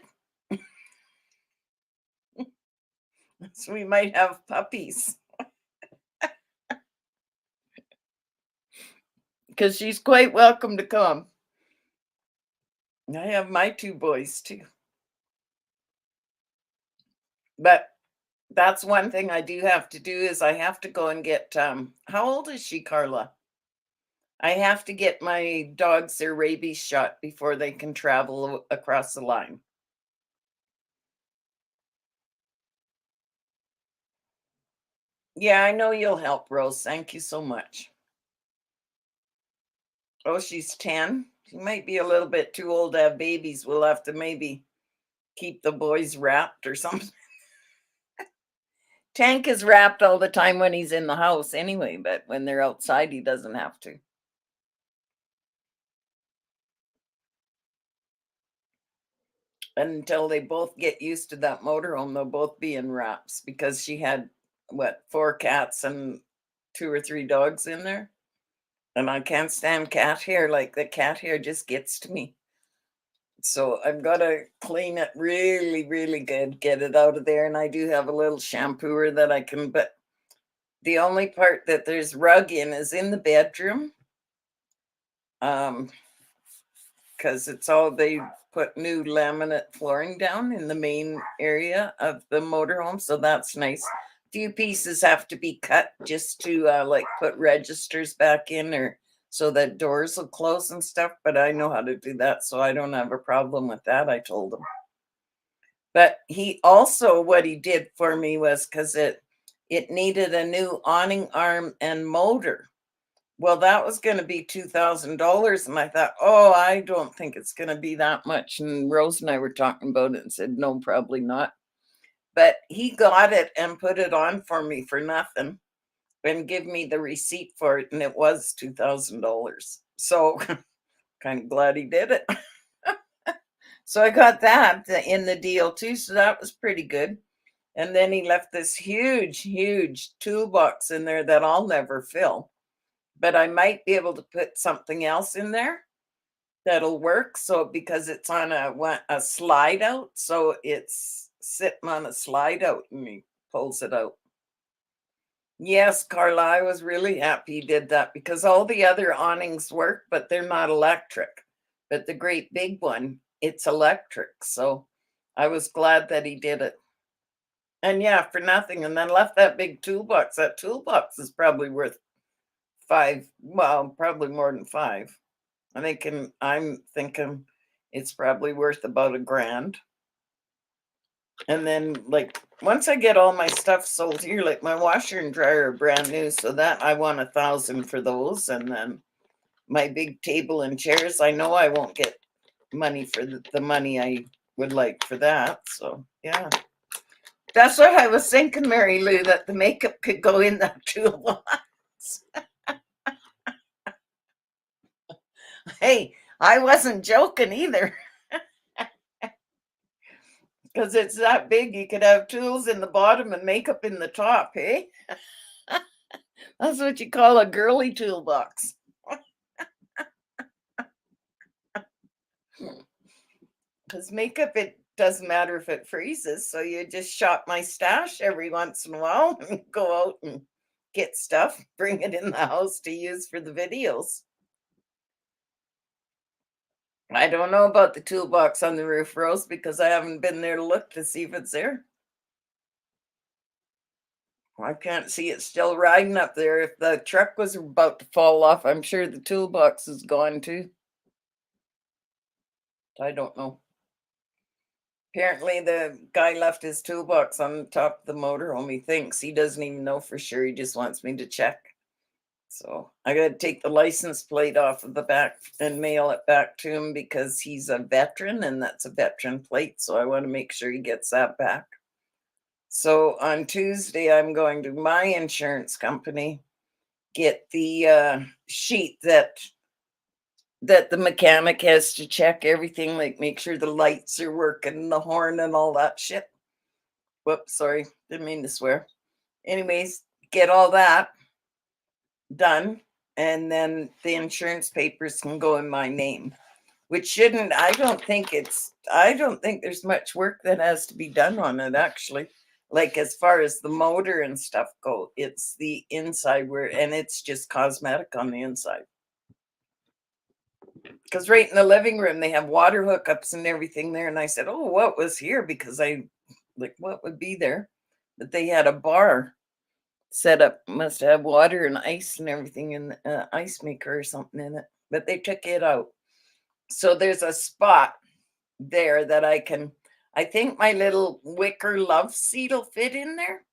Speaker 2: So we might have puppies. Because she's quite welcome to come. I have my two boys too. But that's one thing I do have to do is I have to go and get how old is she, Carla? I have to get my dogs their rabies shot before they can travel across the line. Yeah, I know you'll help, Rose. Thank you so much. Oh, she's 10. She might be a little bit too old to have babies. We'll have to maybe keep the boys wrapped or something. Tank is wrapped all the time when he's in the house anyway, but when they're outside, he doesn't have to. Until they both get used to that motorhome, they'll both be in wraps because she had what, 4 cats and 2 or 3 dogs in there. And I can't stand cat hair. Like the cat hair just gets to me. So I've got to clean it really, really good, get it out of there. And I do have a little shampooer that I can, but the only part that there's rug in is in the bedroom. Because it's all, they put new laminate flooring down in the main area of the motorhome, so that's nice. Few pieces have to be cut just to like put registers back in, or so that doors will close and stuff, but I know how to do that, so I don't have a problem with that, I told him. But he also, what he did for me was, because it needed a new awning arm and motor. Well, that was going to be $2,000. And I thought, oh, I don't think it's going to be that much. And Rose and I were talking about it and said, no, probably not. But he got it and put it on for me for nothing and give me the receipt for it. And it was $2,000. So kind of glad he did it. So I got that in the deal too. So that was pretty good. And then he left this huge, huge toolbox in there that I'll never fill. But I might be able to put something else in there that'll work. So because it's on a slide out, so it's sitting on a slide out, and he pulls it out. Yes, Carla, I was really happy he did that because all the other awnings work, but they're not electric. But the great big one, it's electric. So I was glad that he did it. And yeah, for nothing. And then left that big toolbox. That toolbox is probably worth 5, well, probably more than 5. I'm thinking it's probably worth about $1,000. And then, like, once I get all my stuff sold here, like my washer and dryer are brand new, so that I want 1,000 for those. And then my big table and chairs, I know I won't get money for the money I would like for that. So yeah, that's what I was thinking, Mary Lou, that the makeup could go in that toolbox. Hey, I wasn't joking either. Because it's that big, you could have tools in the bottom and makeup in the top, eh? That's what you call a girly toolbox. Because makeup, it doesn't matter if it freezes, so you just shop my stash every once in a while and go out and get stuff, bring it in the house to use for the videos. I don't know about the toolbox on the roof, Rose, because I haven't been there to look to see if it's there. I can't see it still riding up there. If the truck was about to fall off, I'm sure the toolbox is gone too. I don't know. Apparently, the guy left his toolbox on top of the motorhome. He thinks he doesn't even know for sure. He just wants me to check. So I got to take the license plate off of the back and mail it back to him because he's a veteran and that's a veteran plate. So I want to make sure he gets that back. So on Tuesday, I'm going to my insurance company, get the sheet that the mechanic has to check everything, like make sure the lights are working, the horn and all that shit. Whoops, sorry, didn't mean to swear. Anyways, get all that done, and then the insurance papers can go in my name, which shouldn't, I don't think there's much work that has to be done on it, actually. Like as far as the motor and stuff go, it's the inside and it's just cosmetic on the inside. Because right in the living room, they have water hookups and everything there. And I said, oh, what was here? Because what would be there? But they had a bar set up, must have water and ice and everything in the ice maker or something in it. But they took it out. So there's a spot there that I think my little wicker love seat will fit in there.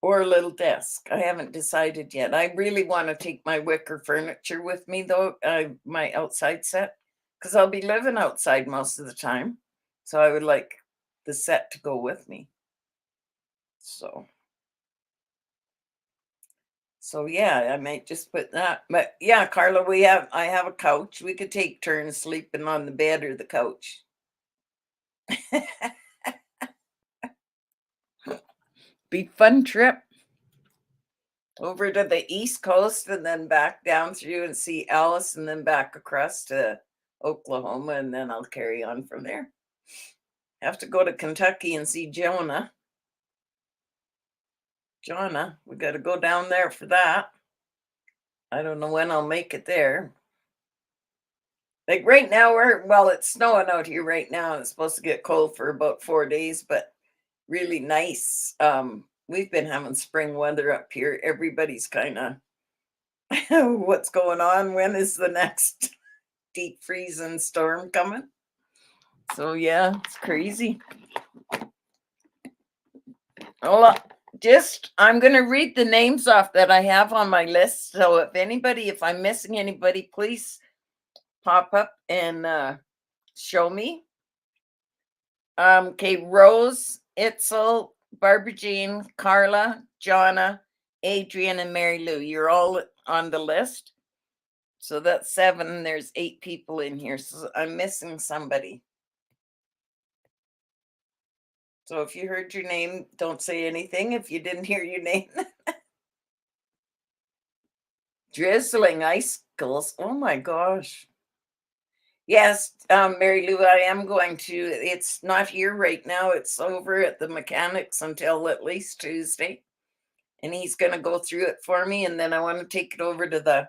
Speaker 2: Or a little desk. I haven't decided yet. I really want to take my wicker furniture with me, though, my outside set, because I'll be living outside most of the time. So I would like the set to go with me. So So yeah, I might just put that. But yeah, Carla, I have a couch. We could take turns sleeping on the bed or the couch. Be fun trip over to the East Coast and then back down through and see Alice and then back across to Oklahoma and then I'll carry on from there. Have to go to Kentucky and see Jonah. Jonah, we got to go down there for that. I don't know when I'll make it there. Like right now, it's snowing out here right now. It's supposed to get cold for about 4 days, but really nice. We've been having spring weather up here. Everybody's kind of what's going on? When is the next deep freezing storm coming? So yeah, it's crazy. Well, I'm going to read the names off that I have on my list. So if I'm missing anybody, please pop up and show me. Okay, Rose, Itzel, Barbara Jean, Carla, Jonna, Adrian, and Mary Lou. You're all on the list. So that's 7. There's 8 people in here. So I'm missing somebody. So if you heard your name, don't say anything if you didn't hear your name. Drizzling icicles. Oh my gosh. Yes, Mary Lou, I am going to. It's not here right now. It's over at the mechanics until at least Tuesday. And he's going to go through it for me. And then I want to take it over to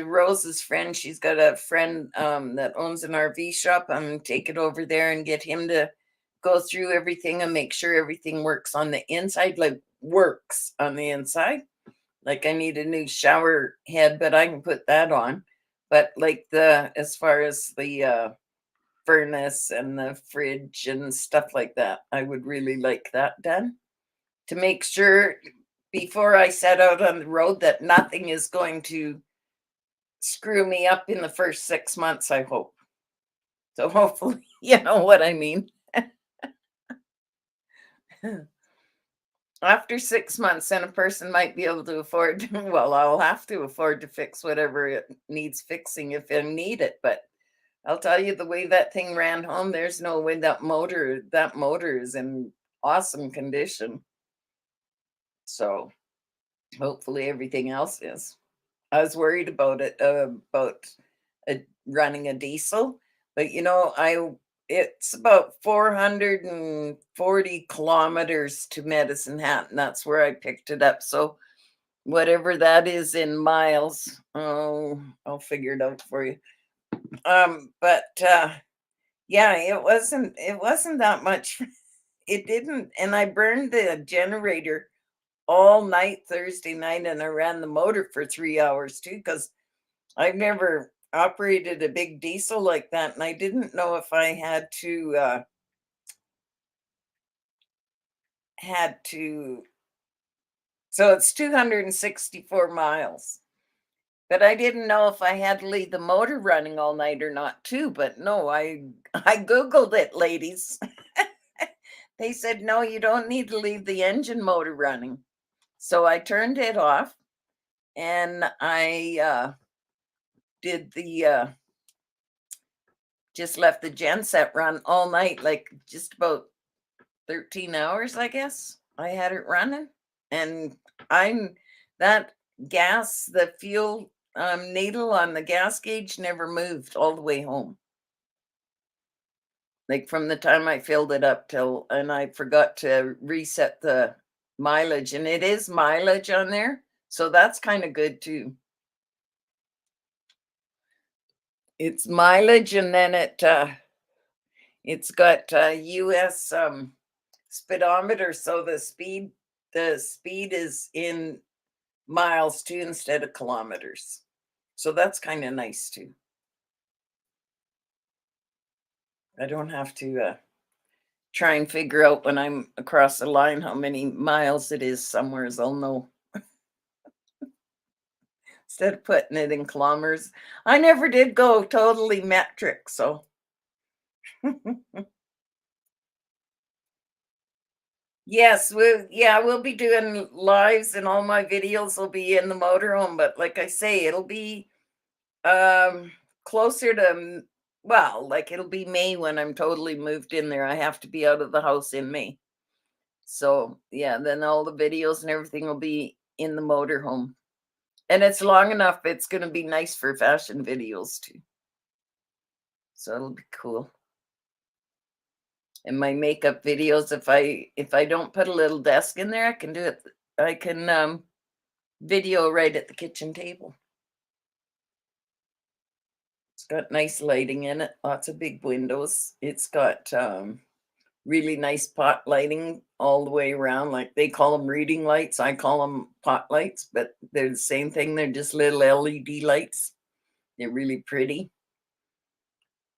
Speaker 2: Rose's friend. She's got a friend that owns an RV shop. I'm going to take it over there and get him to go through everything and make sure everything works on the inside, like works on the inside. Like I need a new shower head, but I can put that on. But like as far as the furnace and the fridge and stuff like that, I would really like that done to make sure before I set out on the road that nothing is going to screw me up in the first 6 months, I hope. So hopefully, you know what I mean. After 6 months, then a person might be able to afford, well, I'll have to afford to fix whatever it needs fixing if I need it. But I'll tell you, the way that thing ran home, there's no way that motor is in awesome condition. So hopefully everything else is. I was worried about it, about running a diesel, but it's about 440 kilometers to Medicine Hat, and that's where I picked it up. So whatever that is in miles, oh, I'll figure it out for you. But yeah, it wasn't that much. It didn't, and I burned the generator all night Thursday night, and I ran the motor for 3 hours too, because I've never operated a big diesel like that, and I didn't know if I had to. So it's 264 miles, but I didn't know if I had to leave the motor running all night or not too. But no, I googled it, ladies. They said no, you don't need to leave the engine motor running. So I turned it off, and I did just left the genset run all night, like just about 13 hours, I guess. I had it running, and that the fuel needle on the gas gauge never moved all the way home. Like from the time I filled it up and I forgot to reset the mileage, and it is mileage on there. So that's kind of good too. It's mileage, and then it's got US speedometer, so the speed is in miles too instead of kilometers. So that's kind of nice too. I don't have to try and figure out when I'm across the line how many miles it is somewhere, as I'll know. Instead of putting it in kilometers. I never did go totally metric, so Yes, we'll be doing lives and all my videos will be in the motorhome, but like I say, it'll be um closer to well, like it'll be May when I'm totally moved in there. I have to be out of the house in May. So, yeah, then all the videos and everything will be in the motorhome. And it's long enough, it's going to be nice for fashion videos too. So it'll be cool. And my makeup videos, if I don't put a little desk in there, I can do it. I can video right at the kitchen table. It's got nice lighting in it, lots of big windows. It's got really nice pot lighting all the way around. Like they call them reading lights. I call them pot lights, but they're the same thing. They're just little LED lights. They're really pretty.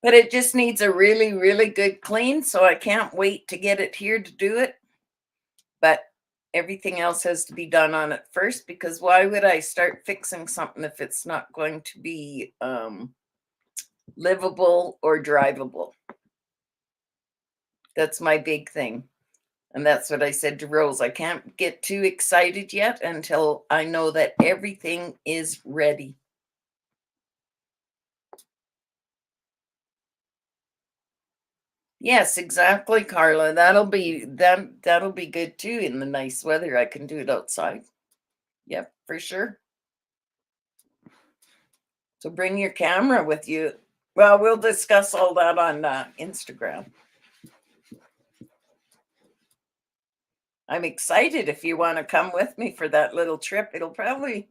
Speaker 2: But it just needs a really, really good clean. So I can't wait to get it here to do it. But everything else has to be done on it first, because why would I start fixing something if it's not going to be livable or drivable? That's my big thing. And that's what I said to Rose. I can't get too excited yet until I know that everything is ready. Yes, exactly, Carla. That'll be good too in the nice weather. I can do it outside. Yep, for sure. So bring your camera with you. Well, we'll discuss all that on Instagram. I'm excited if you want to come with me for that little trip. It'll probably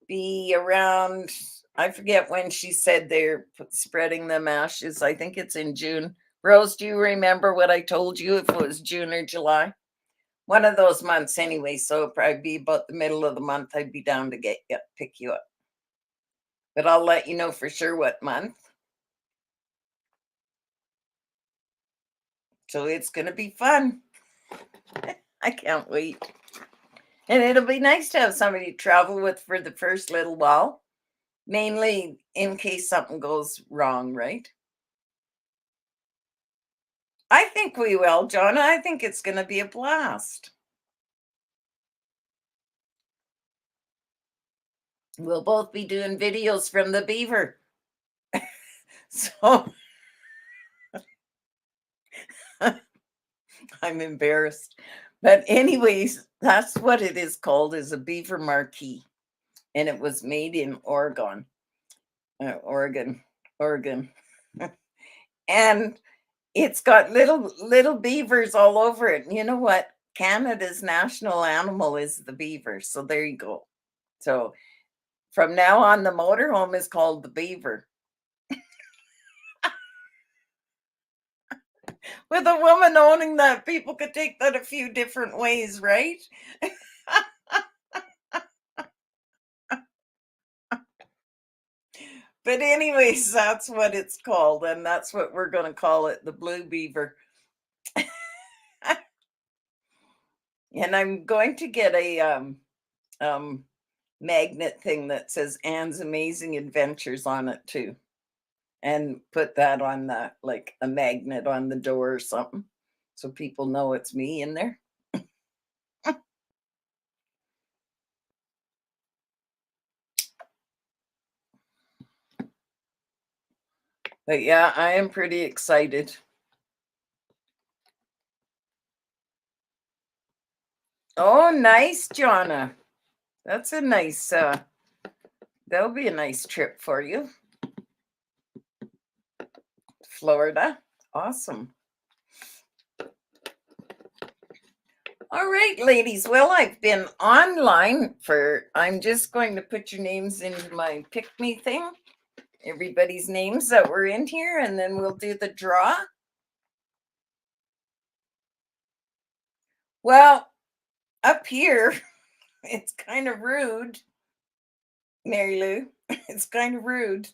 Speaker 2: be around, I forget when she said they're spreading them ashes. I think it's in June. Rose, do you remember what I told you, if it was June or July? One of those months anyway. So it'll probably be about the middle of the month. I'd be down to get you, pick you up. But I'll let you know for sure what month. So it's going to be fun. I can't wait. And it'll be nice to have somebody to travel with for the first little while, mainly in case something goes wrong, right? I think we will, Jonna. I think it's going to be a blast. We'll both be doing videos from the beaver. So I'm embarrassed. But anyways, that's what it is called, is a beaver marquee. And it was made in Oregon. Oregon. Oregon. And it's got little beavers all over it. And you know what? Canada's national animal is the beaver. So there you go. So from now on, the motorhome is called the Beaver. With a woman owning that, people could take that a few different ways, right? But anyways, that's what it's called, and that's what we're going to call it, the Blue Beaver. And I'm going to get a um magnet thing that says Anne's Amazing Adventures on it too, and put that on the, like a magnet on the door or something, so people know it's me in there. But yeah, I am pretty excited. Oh, nice, Jonna. That's a nice that'll be a nice trip for you. Florida. Awesome. All right, ladies. Well, I've been online for, I'm just going to put your names into my pick me thing. Everybody's names that were in here, and then we'll do the draw. Well, up here, it's kind of rude, Mary Lou. It's kind of rude.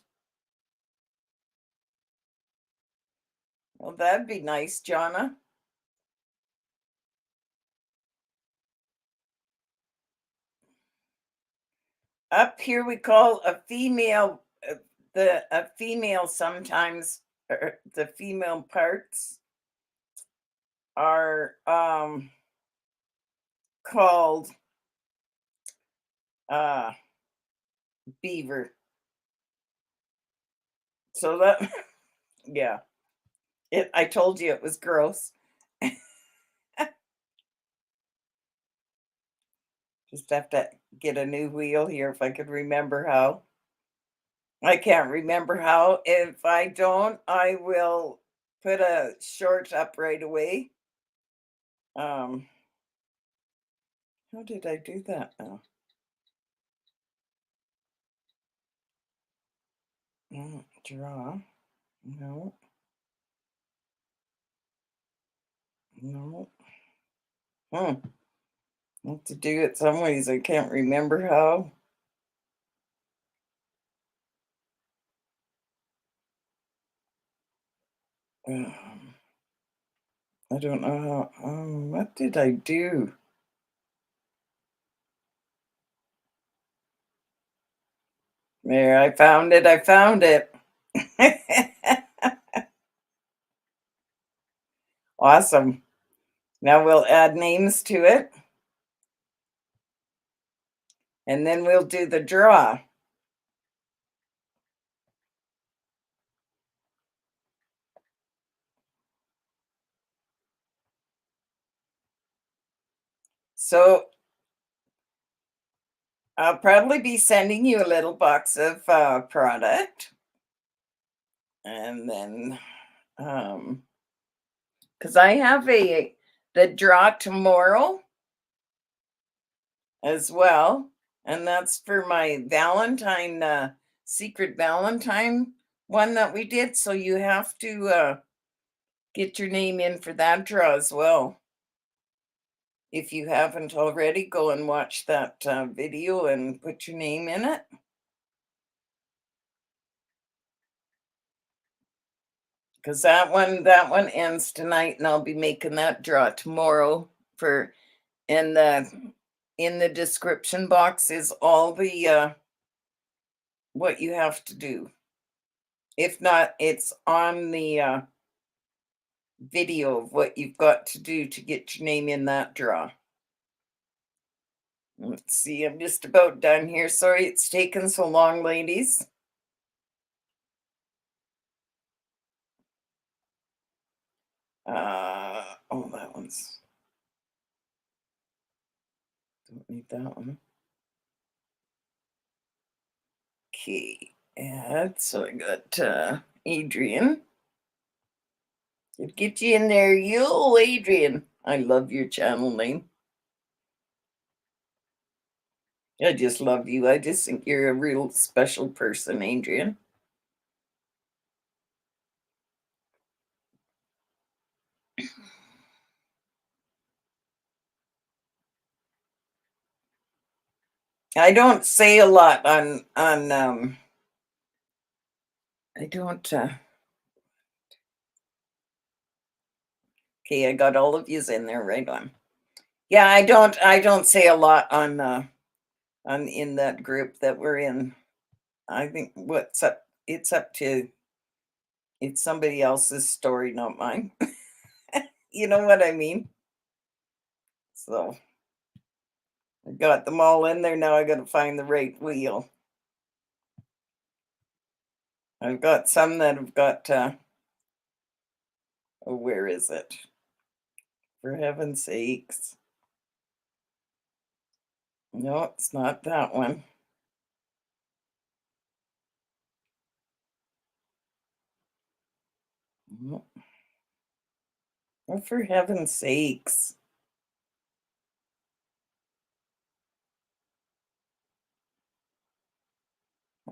Speaker 2: Well, that'd be nice, Jonna. Up here, we call a female a female sometimes, the female parts are called beaver. So that, yeah, I told you it was gross. Just have to get a new wheel here if I could remember how. I can't remember how. If I don't, I will put a short up right away. Um, how did I do that now? Draw. No, no. Hmm. I have to do it some ways. I can't remember how. Um, I don't know how. What did I do? There, I found it. I found it. Awesome. Now we'll add names to it, and then we'll do the draw. So I'll probably be sending you a little box of product, and then because I have the draw tomorrow as well, and that's for my Valentine secret Valentine one that we did. So you have to get your name in for that draw as well. If you haven't already, go and watch that video and put your name in it. Because that one ends tonight, and I'll be making that draw tomorrow. For in the description box is all the what you have to do. If not, it's on the video of what you've got to do to get your name in that draw. Let's see, I'm just about done here. Sorry it's taken so long, ladies. Oh, that one's, don't need that one. Okay, add. So I got Adrian. Get you in there, you Adrian. I love your channel name. I just love you. I just think you're a real special person, Adrian. I don't say a lot on I don't okay, I got all of yous in there, right on. Yeah, I don't say a lot on in that group that we're in. I think what's up it's up to it's somebody else's story, not mine. You know what I mean? So I got them all in there. Now I got to find the right wheel. I've got some that have got, oh, where is it? For heaven's sakes. No, it's not that one. No. Oh, for heaven's sakes.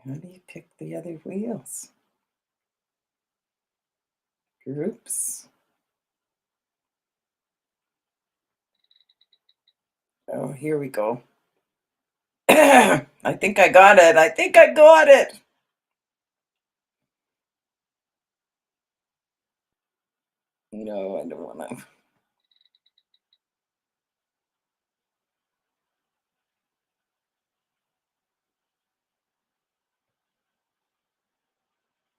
Speaker 2: How do you pick the other wheels? Groups. Oh, here we go. I think I got it. I think I got it. No, I don't want to.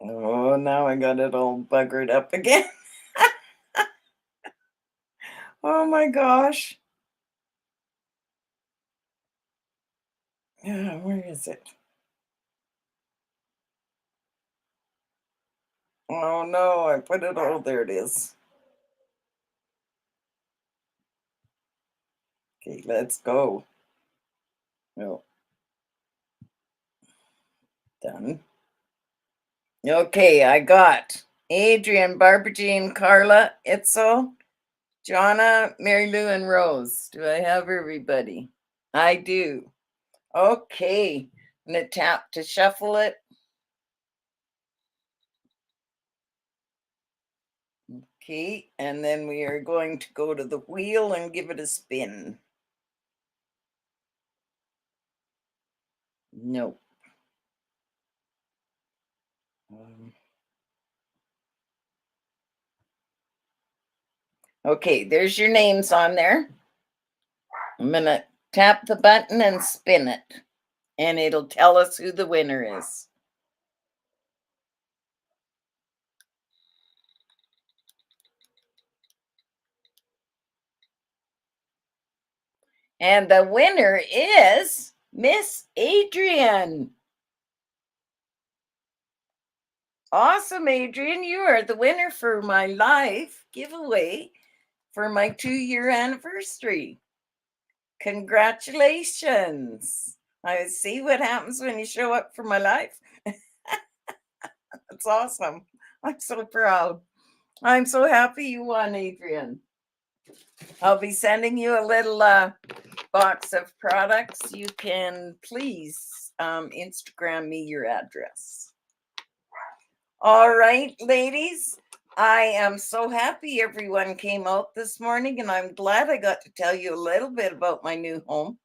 Speaker 2: Oh, now I got it all buggered up again. Oh my gosh. Where is it? Oh no, I put it. Oh, there it is. Okay, let's go. No, done. Okay, I got Adrian, Barbara Jean, Carla, Itzel, Jonna, Mary Lou, and Rose. Do I have everybody? I do. Okay, I'm gonna tap to shuffle it. Okay, and then we are going to go to the wheel and give it a spin. No. Okay, there's your names on there. I'm gonna tap the button and spin it, and it'll tell us who the winner is. And the winner is Miss Adrian. Awesome, Adrian. You are the winner for my live giveaway for my 2-year anniversary. Congratulations. I see what happens when you show up for my life. That's awesome. I'm so proud. I'm so happy you won, Adrian. I'll be sending you a little box of products. You can please Instagram me your address. All right, ladies. I am so happy everyone came out this morning, and I'm glad I got to tell you a little bit about my new home.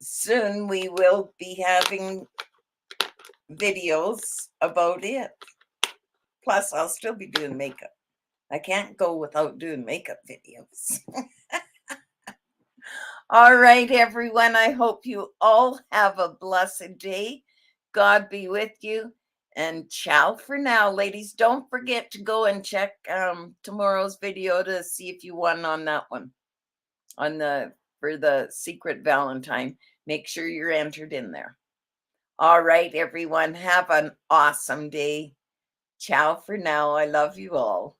Speaker 2: Soon we will be having videos about it. Plus, I'll still be doing makeup. I can't go without doing makeup videos. All right, everyone. I hope you all have a blessed day. God be with you. And ciao for now, ladies. Don't forget to go and check tomorrow's video to see if you won on that one. For the secret Valentine. Make sure you're entered in there. All right, everyone. Have an awesome day. Ciao for now. I love you all.